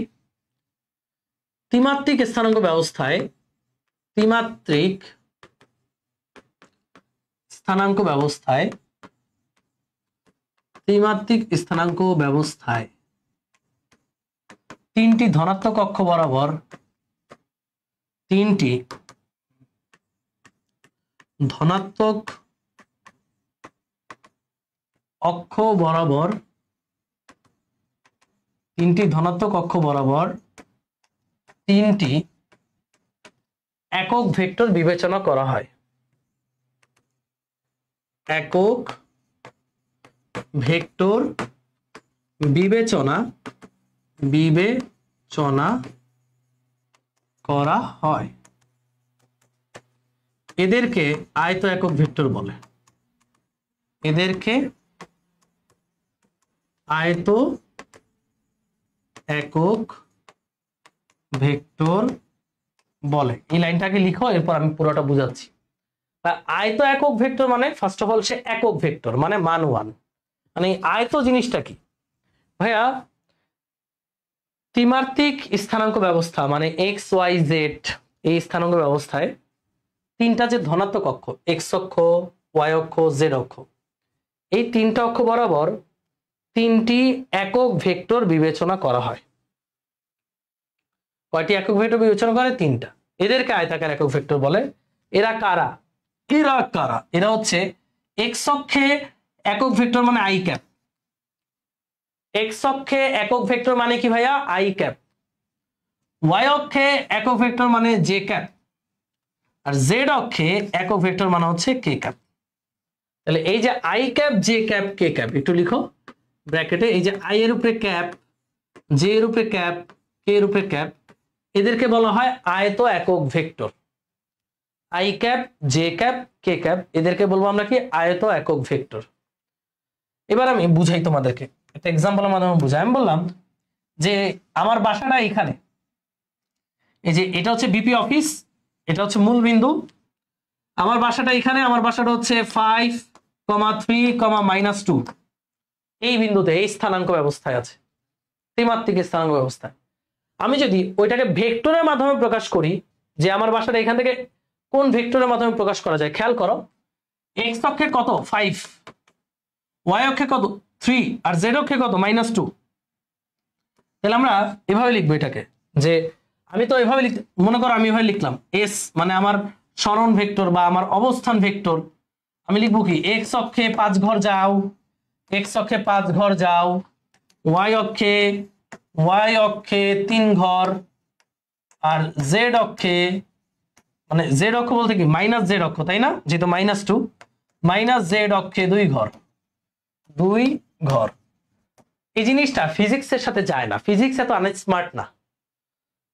ত্রিমাত্রিক স্থানাঙ্ক ব্যবস্থায়, ত্রিমাত্রিক স্থানাঙ্ক ব্যবস্থায়, ত্রিমাত্রিক স্থানাঙ্ক ব্যবস্থায় 3টি ধনাত্মক অক্ষ বরাবর, 3টি ধনাত্মক অক্ষ বরাবর, 3টি ধনাত্মক অক্ষ বরাবর 3টি একক ভেক্টর বিবেচনা করা হয়। একক ভেক্টর বিবেচনা করা হয়। এদেরকে আয়ত একক ভেক্টর বলে। এদেরকে আয়ত একক ভেক্টর বলে। এই লাইনটাকে লিখো, এরপর আমি পুরোটা বুঝাচ্ছি। আয়ত একক ভেক্টর মানে ফার্স্ট অফ অল সে একক ভেক্টর, মানে মান 1। মানে আয়ত জিনিসটা কি ভাইয়া? ত্রিমাত্রিক স্থানাঙ্ক ব্যবস্থা মানে এক্স ওয়াই জেড, এই স্থানাঙ্ক ব্যবস্থায় 3টা যে ধনাত্মক অক্ষ, এক্স অক্ষ, ওয়াই অক্ষ, জেড অক্ষ, এই 3টা অক্ষ বরাবর 3টি একক ভেক্টর বিবেচনা করা হয়। কয়টি একক ভেক্টর বিবেচনা করে? 3টা। এদেরকে আয়তাকার একক ভেক্টর বলে। এরা কারা? এরা হচ্ছে এক্স অক্ষে একক ভেক্টর মানে আই ক্যাপ। এক্স অক্ষে একক ভেক্টর মানে কি ভাইয়া? I cap. ওয়াই অক্ষে একক ভেক্টর মানে জে ক্যাপ। আর জেড অক্ষে একক ভেক্টর মানে হচ্ছে কে ক্যাপ। তাহলে এই যে I cap, J cap, K cap একটু লিখো ব্র্যাকেটে। এই যে আই এর উপরে ক্যাপ, জে এর উপরে ক্যাপ, কে এর উপরে ক্যাপ, এদেরকে বলা হয় আয়ত একক vector. I cap, J cap, K cap, এদেরকে বলবো আমরা কি? আয়ত একক ভেক্টর। এবার আমি বুঝাই তোমাদেরকে একটা এক্সাম্পলের মাধ্যমে বুঝাই। আমি বললাম যে আমার বাসাটা এখানে, এই যে এটা হচ্ছে বিপি অফিস, এটা হচ্ছে মূল বিন্দু। আমার বাসাটা এখানে, আমার বাসাটা হচ্ছে 5,3,-2 এই বিন্দুতে, এই স্থানাঙ্ক ব্যবস্থায় আছে, ত্রিমাত্রিক স্থানাঙ্ক ব্যবস্থায়। আমি যদি ওইটাকে ভেক্টরের মাধ্যমে প্রকাশ করি, যে আমার বাসাটা এখান থেকে কোন ভেক্টরের মাধ্যমে প্রকাশ করা যায়, খেয়াল করো। এক্স অক্ষে কত? 5, ওয়াই অক্ষে কত? 3, আর জেড অক্ষে কত? -2। তাহলে আমরা এভাবে লিখবো এটাকে, যে আমি তো এভাবে মনে করো আমি এভাবে লিখলাম এস মানে আমার সরণ ভেক্টর বা আমার অবস্থান ভেক্টর। আমি লিখবো কি? এক্স অক্ষে 5 ঘর যাও, এক্স অক্ষে 5 ঘর যাও, ওয়াই অক্ষে 3 ঘর, আর জেড অক্ষে, মানে জেড অক্ষ বলতে কি? মাইনাস জেড অক্ষ, তাই না? যেহেতু -2, মাইনাস জেড অক্ষে 2 ঘর, 2 ঘর। এই জিনিসটা ফিজিক্সের সাথে যায় না, ফিজিক্স এত আনস্মার্ট না,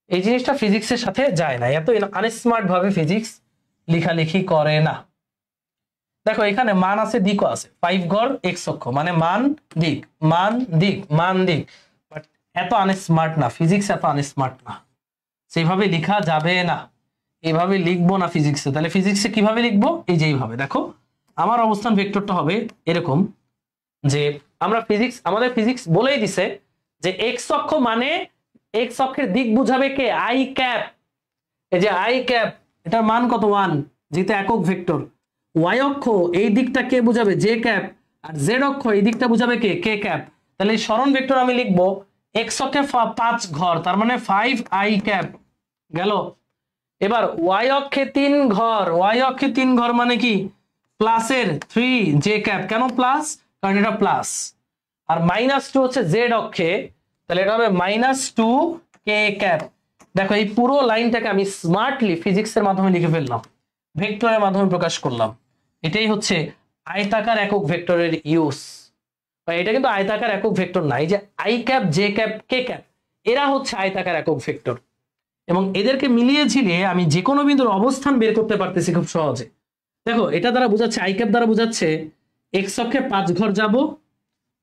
এই জিনিসটা ফিজিক্সের সাথে যায় না, এত আনস্মার্ট ভাবে ফিজিক্স লেখালেখি করে না। দেখো এখানে মান আছে, দিকও আছে, 5 ঘর এক্স অক্ষ মানে মান দিক মান দিক মান দিক। বাট এত আনস্মার্ট না, ফিজিক্স এত আনস্মার্ট না, সেইভাবে লেখা যাবে না, এইভাবে লিখবো না ফিজিক্সে। তাহলে ফিজিক্সে কিভাবে লিখবো? এই যে এইভাবে। দেখো আমার অবস্থান ভেক্টরটা হবে এরকম, যে আমরা আমাদের ফিজিক্স বলেই দিছে যে এক্স অক্ষ মানে এক্স অক্ষের দিক বুঝাবে কে? I cap. এই যে আই ক্যাপ, এটার মান কত? 1, যেটা একক ভেক্টর। ওয়াই অক্ষ এই দিকটা কে বুঝাবে? J cap. আর জেড অক্ষ এই দিকটা বুঝাবে কে? কে ক্যাপ। তাহলে এই সরণ ভেক্টর আমি লিখবো এক্স অক্ষে 5 ঘর, তার মানে 5 আই ক্যাপ গেল। এবার ওয়াই অক্ষে 3 ঘর, ওয়াই অক্ষে 3 ঘর মানে কি? প্লাসের 3 জে ক্যাপ। কেন প্লাস? কারণ এটা প্লাস। আর -2 হচ্ছে জেড অক্ষে, তাহলে এটা হবে -2 কে ক্যাপ। দেখো এই পুরো লাইনটাকে আমি স্মার্টলি ফিজিক্সের মাধ্যমে লিখে ফেললাম, ভেক্টরের মাধ্যমে প্রকাশ করলাম। এটাই হচ্ছে আয়তাকার একক ভেক্টরের ইউজ। এটা কিন্তু আয়তাকার একক ভেক্টর না, এই যে I cap J cap K cap এরা হচ্ছে আয়তাকার একক ভেক্টর, এবং এদেরকে মিলিয়ে ঝিলিয়ে আমি যে কোনো বিন্দুর অবস্থান বের করতে পারতেছি খুব সহজে। দেখো এটা দ্বারা বোঝাচ্ছে, আই ক্যাপ দ্বারা বোঝাচ্ছে এক্স অক্ষে 5 ঘর যাব,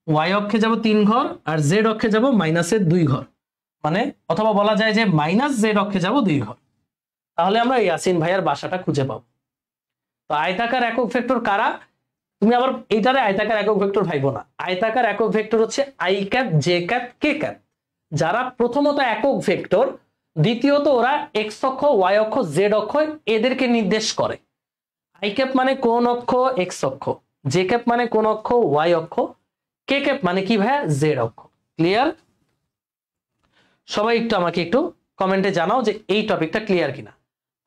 ওয়াই অক্ষে যাব 3 ঘর, আর জেড অক্ষে যাব -2 ঘর, মানে অথবা বলা যায় যে জেড অক্ষে যাব 2 ঘর। তাহলে আমরা ইয়াসিন ভাইয়ার বাসাটা খুঁজে পাবো। তো আয়তাকার একক ভেক্টর কারা? তুমি আবার এইটারে আয়তাকার একক ভেক্টর ভাইবো না। আয়তাকার একক ভেক্টর হচ্ছে I cap J cap K cap, যারা প্রথমত একক ভেক্টর, দ্বিতীয়ত ওরা এক্স অক্ষ ওয়াই অক্ষ জেড অক্ষ এদেরকে নির্দেশ করে। আই ক্যাপ মানে কোন অক্ষ? এক্স অক্ষ। জে ক্যাপ মানে কোন অক্ষ? ওয়াই অক্ষ। কে ক্যাপ মানে কি ভাইয়া? জেড অক্ষ। ক্লিয়ার? সবাই একটু আমাকে একটু কমেন্টে জানাও যে এই টপিকটা ক্লিয়ার কিনা,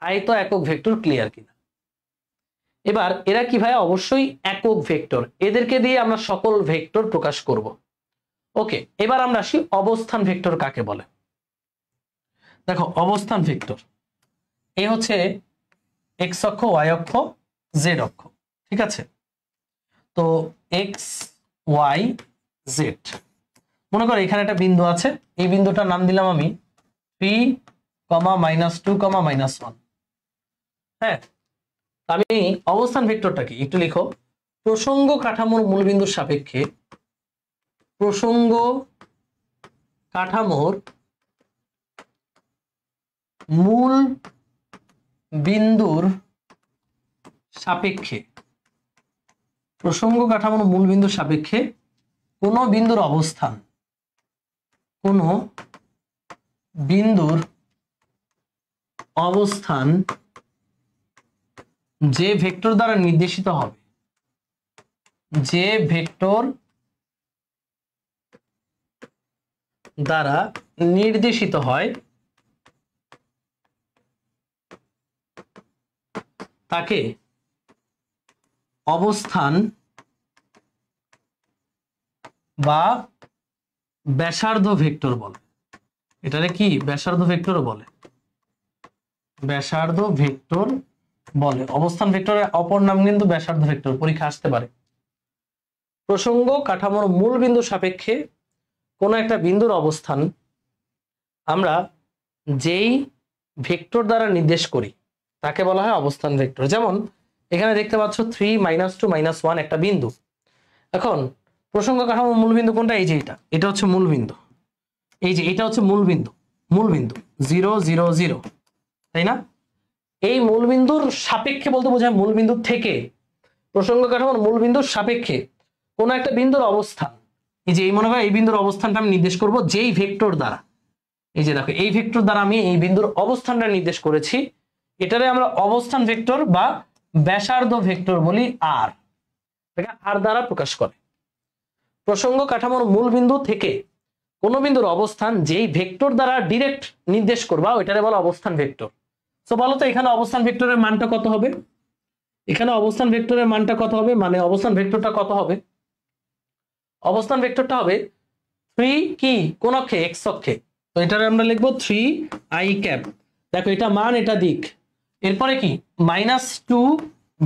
আয়ত একক ভেক্টর ক্লিয়ার কিনা। এবার এরা কি ভাইয়া? অবশ্যই একক ভেক্টর, এদেরকে দিয়ে আমরা সকল ভেক্টর প্রকাশ করব। ওকে, এবার আমরা আসি অবস্থান ভেক্টর কাকে বলে। দেখো অবস্থান ভেক্টর এই হচ্ছে এক্স অক্ষ ওয়াই অক্ষ জেড অক্ষ, ঠিক আছে? তো এক্স ওয়াই জেড, মনে করো এখানে একটা বিন্দু আছে, এই বিন্দুটার নাম দিলাম আমি 3, -2, -1। হ্যাঁ, আমি অবস্থান ভেক্টরটা কি একটু লিখো। প্রসঙ্গ কাঠামোর মূলবিন্দুর সাপেক্ষে, প্রসঙ্গ কাঠামোর মূল বিন্দুর সাপেক্ষে, প্রসঙ্গ কাঠামোর মূল বিন্দুর সাপেক্ষে কোন বিন্দুর অবস্থান, কোন বিন্দুর অবস্থান যে ভেক্টর দ্বারা নির্দেশিত হবে, যে ভেক্টর দ্বারা নির্দেশিত হয় তাকে অবস্থান বা ব্যাসার্ধ ভেক্টর বলে। এটারে কি ব্যাসার্ধ ভেক্টর বলে? ব্যাসার্ধ ভেক্টর বলে। অবস্থান ভেক্টরের অপর নাম কিন্তু ব্যাসার্ধ ভেক্টর, পরীক্ষা আসতে পারে। প্রসঙ্গ কাঠামোর মূল বিন্দু সাপেক্ষে কোন একটা বিন্দুর অবস্থান আমরা যেই ভেক্টর দ্বারা নির্দেশ করি তাকে বলা হয় অবস্থান ভেক্টর। যেমন এখানে দেখতে পাচ্ছ 3, -2, -1 একটা বিন্দু। এখন প্রসঙ্গ কাঠামোর মূল বিন্দু কোনটা? এই যে এটা হচ্ছে মূল বিন্দু, এই যে এটা হচ্ছে মূল বিন্দু, মূল বিন্দু 0, 0, 0, তাই না? এই মূল বিন্দুর সাপেক্ষে বলতে বোঝায় মূল বিন্দু থেকে, প্রসঙ্গ কাঠামোর মূল বিন্দুর সাপেক্ষে কোন একটা বিন্দুর অবস্থান, এই যে এই মনে করো এই বিন্দুর অবস্থানটা আমি নির্দেশ করব যেই ভেক্টর দ্বারা। এই যে দেখো এই ভেক্টর দ্বারা আমি এই বিন্দুর অবস্থানটা নির্দেশ করেছি, এটারে আমরা অবস্থান ভেক্টর বা ব্যাসার্ধ ভেক্টর বলি। আর এটা আর দ্বারা প্রকাশ করে। প্রসঙ্গ কাঠামোর মূল বিন্দু থেকে কোন বিন্দুর অবস্থান যেই ভেক্টর দ্বারা ডিরেক্ট নির্দেশ করবা ওইটারে বলা অবস্থান ভেক্টর। তো বলো তো এখানে অবস্থান ভেক্টরের মানটা কত হবে? এখানে অবস্থান ভেক্টরের মানটা কত হবে? মানে অবস্থান ভেক্টরটা কত হবে? অবস্থান ভেক্টরটা হবে 3 কি কোন অক্ষে? এক্স অক্ষে। তো এটারে আমরা লিখবো 3 আই ক্যাপ। দেখো এটা মান, এটা দিক। এরপরে কি -2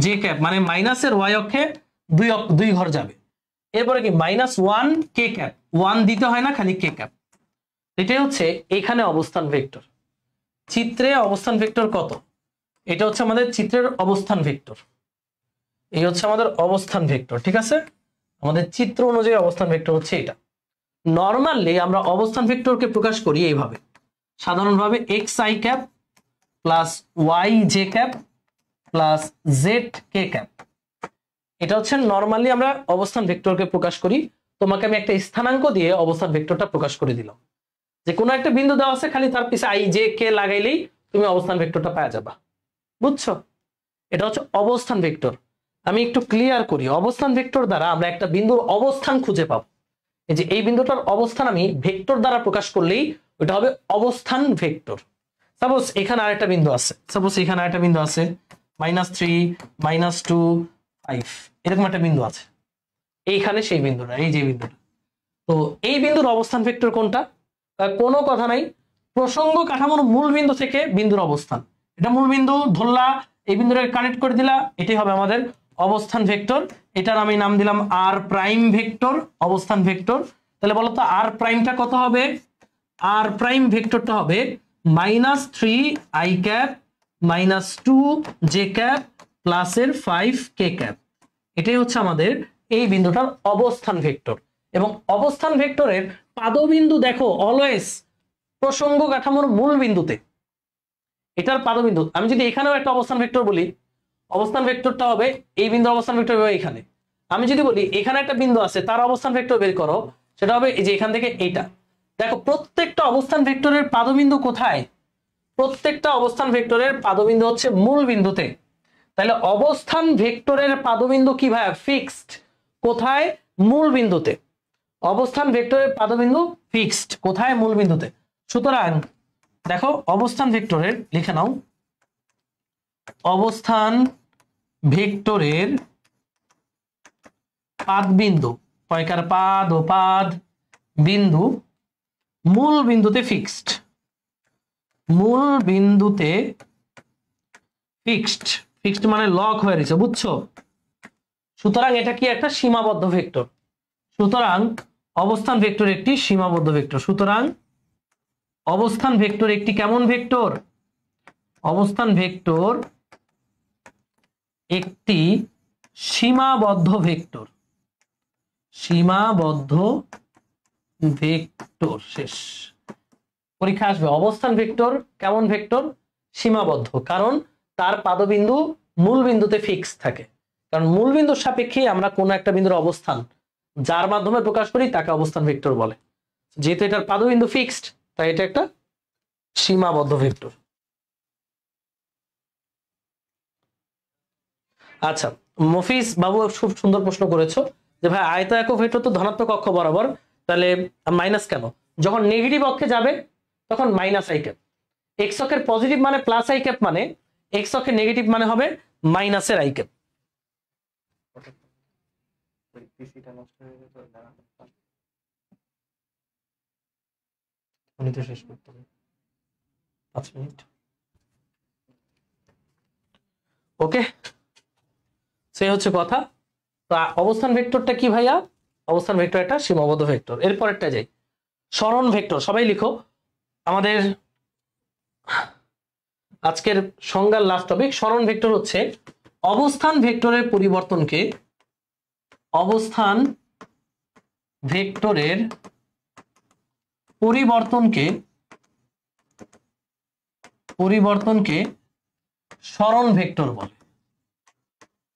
জে ক্যাপ, মানে মাইনাসের ওয়াই অক্ষে 2 ঘর যাবে। এরপরে কি -1 কে ক্যাপ, 1 দিতে হয় না, খালি কে ক্যাপ। এটাই হচ্ছে এখানে অবস্থান ভেক্টর। চিত্রে অবস্থান ভেক্টর কত? এটা হচ্ছে আমাদের চিত্রের অবস্থান ভেক্টর, এই হচ্ছে আমাদের অবস্থান ভেক্টর, ঠিক আছে? আমাদের চিত্র অনুযায়ী অবস্থান ভেক্টর হচ্ছে এটা। নর্মালি আমরা অবস্থান ভেক্টরকে প্রকাশ করি এইভাবে, সাধারণভাবে X I cap plus Y J cap plus Z K cap. এটা হচ্ছে নর্মালি আমরা অবস্থান ভেক্টরকে প্রকাশ করি। তোমাকে আমি একটা স্থানাঙ্ক দিয়ে অবস্থান ভেক্টরটা প্রকাশ করে দিলাম, যে কোনো একটা বিন্দু দেওয়া আছে, খালি তার পিছে আই জে কে লাগাইলেই তুমি অবস্থান ভেক্টরটা পাওয়া যাবা। বুঝছো? এটা হচ্ছে অবস্থান ভেক্টর। আমি একটু ক্লিয়ার করি, অবস্থান ভেক্টর দ্বারা আমরা একটা বিন্দুর অবস্থান খুঁজে পাবো। এই যে এই বিন্দুটার অবস্থান আমি ভেক্টর দ্বারা প্রকাশ করলেই ওটা হবে অবস্থান ভেক্টর। সাপোজ এখানে আরেকটা বিন্দু আছে, -3, -2, 5, এরকম একটা বিন্দু আছে এইখানে, সেই বিন্দুটা, এই যে বিন্দুটা। তো এই বিন্দুর অবস্থান ভেক্টর কোনটা? কোনো কথা নাই, প্রসঙ্গ কাঠামোর মূল বিন্দু থেকে বিন্দুর অবস্থান, এটা মূল বিন্দু ধরলা, এই বিন্দুটাকে কানেক্ট করে দিলা, এটাই হবে আমাদের অবস্থান ভেক্টর। এটার আমি নাম দিলাম আর প্রাইম ভেক্টর, অবস্থান ভেক্টর। তাহলে বলো তো আর প্রাইমটা কত হবে? আর প্রাইম ভেক্টরটা হবে -3 i cap -2 j cap plus এর 5 k ক্যাপ। এটাই হচ্ছে আমাদের এই বিন্দুটার অবস্থান ভেক্টর। এবং অবস্থান ভেক্টরের পাদবিন্দু দেখো অলওয়েজ প্রসঙ্গ কাঠামোর মূল বিন্দুতে, এটার পাদবিন্দু। আমি যদি এখানেও একটা অবস্থান ভেক্টর বলি, অবস্থান ভেক্টরটা হবে এই বিন্দুর অবস্থান ভেক্টর হবে এখানে। আমি যদি বলি এখানে একটা বিন্দু আছে, তার অবস্থান ভেক্টর বের করো, সেটা হবে এই যে এখান থেকে এইটা। দেখো প্রত্যেকটা অবস্থান ভেক্টরের পাদবিন্দু কোথায়? প্রত্যেকটা অবস্থান ভেক্টরের পাদবিন্দু হচ্ছে মূল বিন্দুতে। তাহলে অবস্থান ভেক্টরের পাদবিন্দু কি ভাই? ফিক্সড। কোথায়? মূল বিন্দুতে। অবস্থান ভেক্টরের পাদবিন্দু ফিক্সড কোথায়? মূল বিন্দুতে। সুতরাং দেখো অবস্থান ভেক্টরের লিখে নাও, অবস্থান ভেক্টরের পাদ বিন্দু, কয়কার পাদ ও পাদ বিন্দু মূল বিন্দুতে ফিক্সড, মূল বিন্দুতে ফিক্সড, ফিক্সড মানে লক হয়ে রয়েছে, বুঝছো? সুতরাং এটা কি? একটা সীমাবদ্ধ ভেক্টর। সুতরাং অবস্থান ভেক্টর একটি সীমাবদ্ধ ভেক্টর। সুতরাং অবস্থান ভেক্টর একটি কেমন ভেক্টর? অবস্থান ভেক্টর একটি সীমাবদ্ধ ভেক্টর, সীমাবদ্ধ ভেক্টর। শেষ। পরীক্ষা আসবে অবস্থান ভেক্টর কেমন ভেক্টর? সীমাবদ্ধ, কারণ তার পাদবিন্দু মূল বিন্দুতে ফিক্স থাকে। কারণ মূল বিন্দুর সাপেক্ষে আমরা কোনো একটা বিন্দুর অবস্থান যার মাধ্যমে প্রকাশ করি তাকে অবস্থান ভেক্টর বলে। যেহেতু এটার পাদবিন্দু ফিক্সড, তাই এটা একটা সীমাবদ্ধ ভেক্টর। আচ্ছা, মফিজ বাবু খুব সুন্দর প্রশ্ন করেছো যে ভাই আয়ত একক ভেক্টর তো ধনাত্মক অক্ষ বরাবর, তাহলে মাইনাস কেন? যখন নেগেটিভ অক্ষে যাবে তখন মাইনাস আই ক্যাপ। এক্স অক্ষের পজিটিভ মানে প্লাস আই ক্যাপ, মানে এক্স অক্ষের নেগেটিভ মানে হবে মাইনাসের আই ক্যাপ। শেষ করতে হবে 5 মিনিট। ওকে, সে হচ্ছে কথা। তো অবস্থান ভেক্টরটা কি ভাইয়া? অবস্থান ভেক্টর একটা সীমাবদ্ধ ভেক্টর। এরপরেরটা যাই, সরণ ভেক্টর। সবাই লিখো, আমাদের আজকের সংজ্ঞার লাস্ট টপিক। সরণ ভেক্টর হচ্ছে অবস্থান ভেক্টরের পরিবর্তনকে, অবস্থান ভেক্টরের পরিবর্তনকে সরণ ভেক্টর বলে।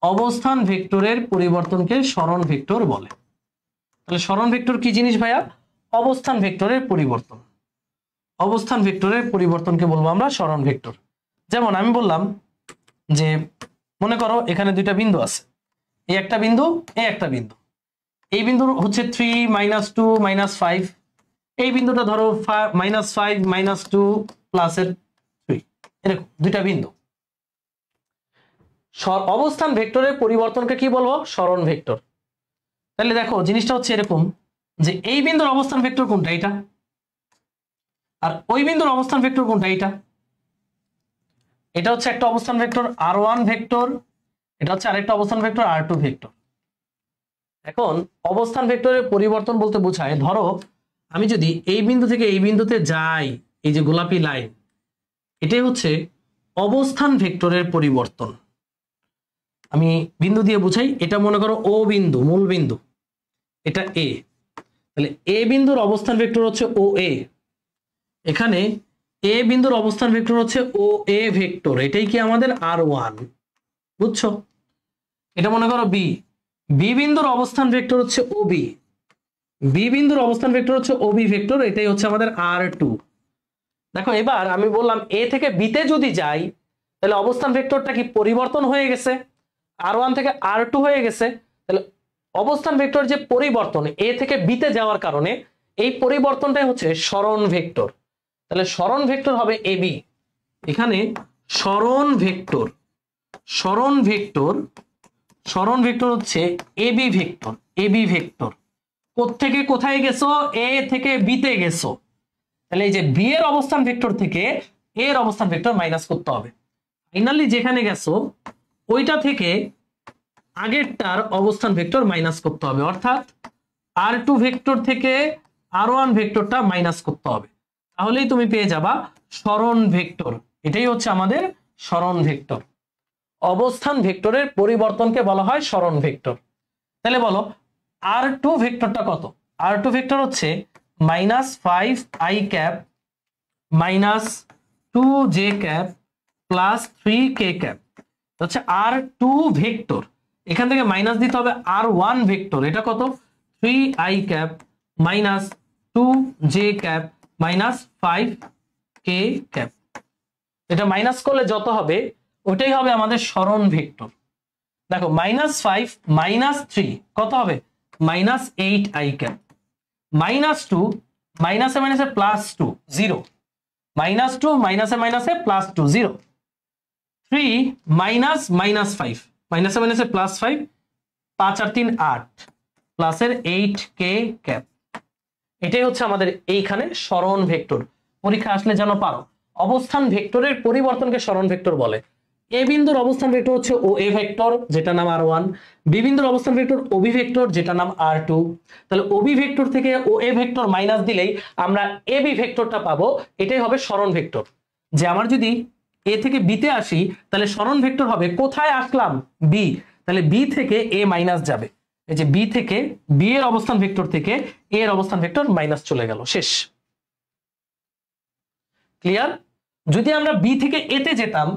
অবস্থান ভেক্টরের পরিবর্তনকে সরণ ভেক্টর বলে। তাহলে সরণ ভেক্টর কি জিনিস ভাইয়া? অবস্থান ভেক্টরের পরিবর্তন। অবস্থান ভেক্টরের পরিবর্তনকে বলবো আমরা সরণ ভেক্টর। যেমন আমি বললাম যে মনে করো এখানে দুইটা বিন্দু আছে, এই একটা বিন্দু, এই একটা বিন্দু। এই বিন্দুর হচ্ছে 3, -2, -5। এই বিন্দুটা ধরো -5, -2 প্লাসের 3, এরকম দুইটা বিন্দু। অবস্থান ভেক্টরের পরিবর্তনকে কি বলবো? সরণ ভেক্টর। তাহলে দেখো জিনিসটা হচ্ছে এরকম যে এই বিন্দুর অবস্থান ভেক্টর কোনটা? এটা। আর ওই বিন্দুর অবস্থান ভেক্টর কোনটা? এটা। এটা হচ্ছে একটা অবস্থান ভেক্টর r1 ভেক্টর, এটা হচ্ছে আরেকটা অবস্থান ভেক্টর r2 ভেক্টর। এখন অবস্থান ভেক্টরের পরিবর্তন বলতে বোঝায়, ধরো আমি যদি এই বিন্দু থেকে এই বিন্দুতে যাই, এই যে গোলাপি লাইন, এটাই হচ্ছে অবস্থান ভেক্টরের পরিবর্তন। আমি বিন্দু দিয়ে বুঝাই, এটা মনে করো ও বিন্দু, মূল বিন্দু, এটা এ, তাহলে এ বিন্দুর অবস্থান ভেক্টর হচ্ছে ও এ। এখানে এ বিন্দুর অবস্থান ভেক্টর হচ্ছে ও এ ভেক্টর, এটাই কি আমাদের R1, বুঝছো? এটা মনে করো বি, বি বিন্দুর অবস্থান ভেক্টর হচ্ছে ও বি, বি বিন্দুর অবস্থান ভেক্টর হচ্ছে ও বি ভেক্টর, এটাই হচ্ছে আমাদের R2। দেখো এবার আমি বললাম এ থেকে বিতে যদি যাই তাহলে অবস্থান ভেক্টরটা কি পরিবর্তন হয়ে গেছে, R1 থেকে R2 হয়ে গেছে। তাহলে অবস্থান ভেক্টর যে পরিবর্তন এ থেকে বিতে যাওয়ার কারণে এই পরিবর্তনটাই হচ্ছে সরণ ভেক্টর। তাহলে সরণ ভেক্টর হবে এবি। এখানে সরণ ভেক্টর, সরণ ভেক্টর, সরণ ভেক্টর হচ্ছে এবি ভেক্টর, এবি ভেক্টর। কোত্থেকে কোথায় গেছো? এ থেকে বিতে গেছো, তাহলে এই যে বি এর অবস্থান ভেক্টর থেকে এ এর অবস্থান ভেক্টর মাইনাস করতে হবে। ফাইনালি যেখানে গেছো ওইটা থেকে আগেরটার অবস্থান ভেক্টর মাইনাস করতে হবে, অর্থাৎ R2 ভেক্টর থেকে R1 ভেক্টরটা মাইনাস করতে হবে, তাহলেই তুমি পেয়ে যাবা সরণ ভেক্টর। এটাই হচ্ছে আমাদের সরণ ভেক্টর। অবস্থান ভেক্টরের পরিবর্তনকে বলা হয় সরণ ভেক্টর। তাহলে বলো R2 ভেক্টরটা কত? R2 ভেক্টর হচ্ছে -5i cap -2j cap +3k cap, হচ্ছে R2 ভেক্টর। এখান থেকে মাইনাস দিতে হবে R1 ভেক্টর, এটা কত? 3i cap -2j cap -5k cap. এটা মাইনাস করলে যত হবে ওইটাই হবে আমাদের সরণ ভেক্টর। দেখো -5 -3 কত হবে? -8i ক্যাপ, -2 মাইনাসে মাইনাসে +2 0, -2 মাইনাসে মাইনাসে +2 0, 3 -5 মাইনাসে মাইনাসে +5, 5 আর 3 8 প্লাসের 8k ক্যাপ। এটাই হচ্ছে আমাদের এইখানে সরণ ভেক্টর। পরীক্ষা আসলে যেন পারো, অবস্থান ভেক্টরের পরিবর্তনকে সরণ ভেক্টর বলে। এ বিন্দুর অবস্থান ভেক্টর হচ্ছে ও এ ভেক্টর, যেটা নাম R1, বি বিন্দুর অবস্থান ভেক্টর ও বি ভেক্টর, যেটা নাম R2। তাহলে ও বি ভেক্টর থেকে ও এ ভেক্টর মাইনাস দিলেই আমরা এ বি ভেক্টরটা পাবো, এটাই হবে সরণ ভেক্টর। যে আমার যদি এ থেকে বিতে আসি তাহলে সরণ ভেক্টর হবে, কোথায় আসলাম? বি, তাহলে বি থেকে এ মাইনাস যাবে, এই যে বি থেকে বি এর অবস্থান ভেক্টর থেকে এ এর অবস্থান ভেক্টর মাইনাস চলে গেল, শেষ। ক্লিয়ার? যদি আমরা বি থেকে এ তে যেতাম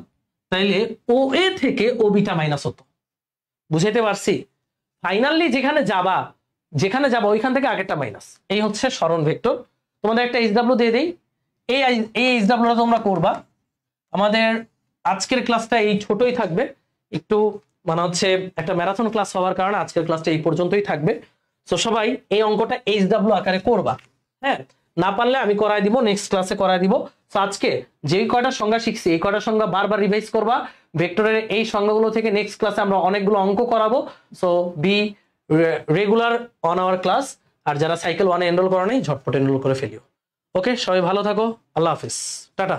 তাইলে ও এ থেকে ও বিটা মাইনাস হতো। বুঝাইতে পারছি? ফাইনালি যেখানে যাবা ওইখান থেকে আগেরটা মাইনাস, এই হচ্ছে সরণ ভেক্টর। তোমাদের একটা এইচডব্লিউ দিয়ে দেই, এই এইচডব্লিউটা তোমরা করবা। আমাদের আজকের ক্লাসটা এই ছোটই থাকবে, একটু মানে হচ্ছে একটা ম্যারাথন ক্লাস হওয়ার কারণে আজকের ক্লাসটা এই পর্যন্তই থাকবে। তো সবাই এই অঙ্কটা এইচডব্লিউ আকারে করবা, হ্যাঁ? না পারলে আমি করাই দিব, নেক্সট ক্লাসে করাই দিব। তো আজকে যেই কয়টা সংজ্ঞা শিখছি এই কয়টা সংজ্ঞা বারবার রিভাইজ করবা। ভেক্টরের এই সংজ্ঞাগুলো থেকে নেক্সট ক্লাসে আমরা অনেকগুলো অঙ্ক করাবো। So be regular on our class. আর যারা সাইকেল 1-এ এনরোল করা নেই ঝটপট এনরোল করে ফেলিও। ওকে, সবাই ভালো থাকো, আল্লাহ হাফিজ, টাটা।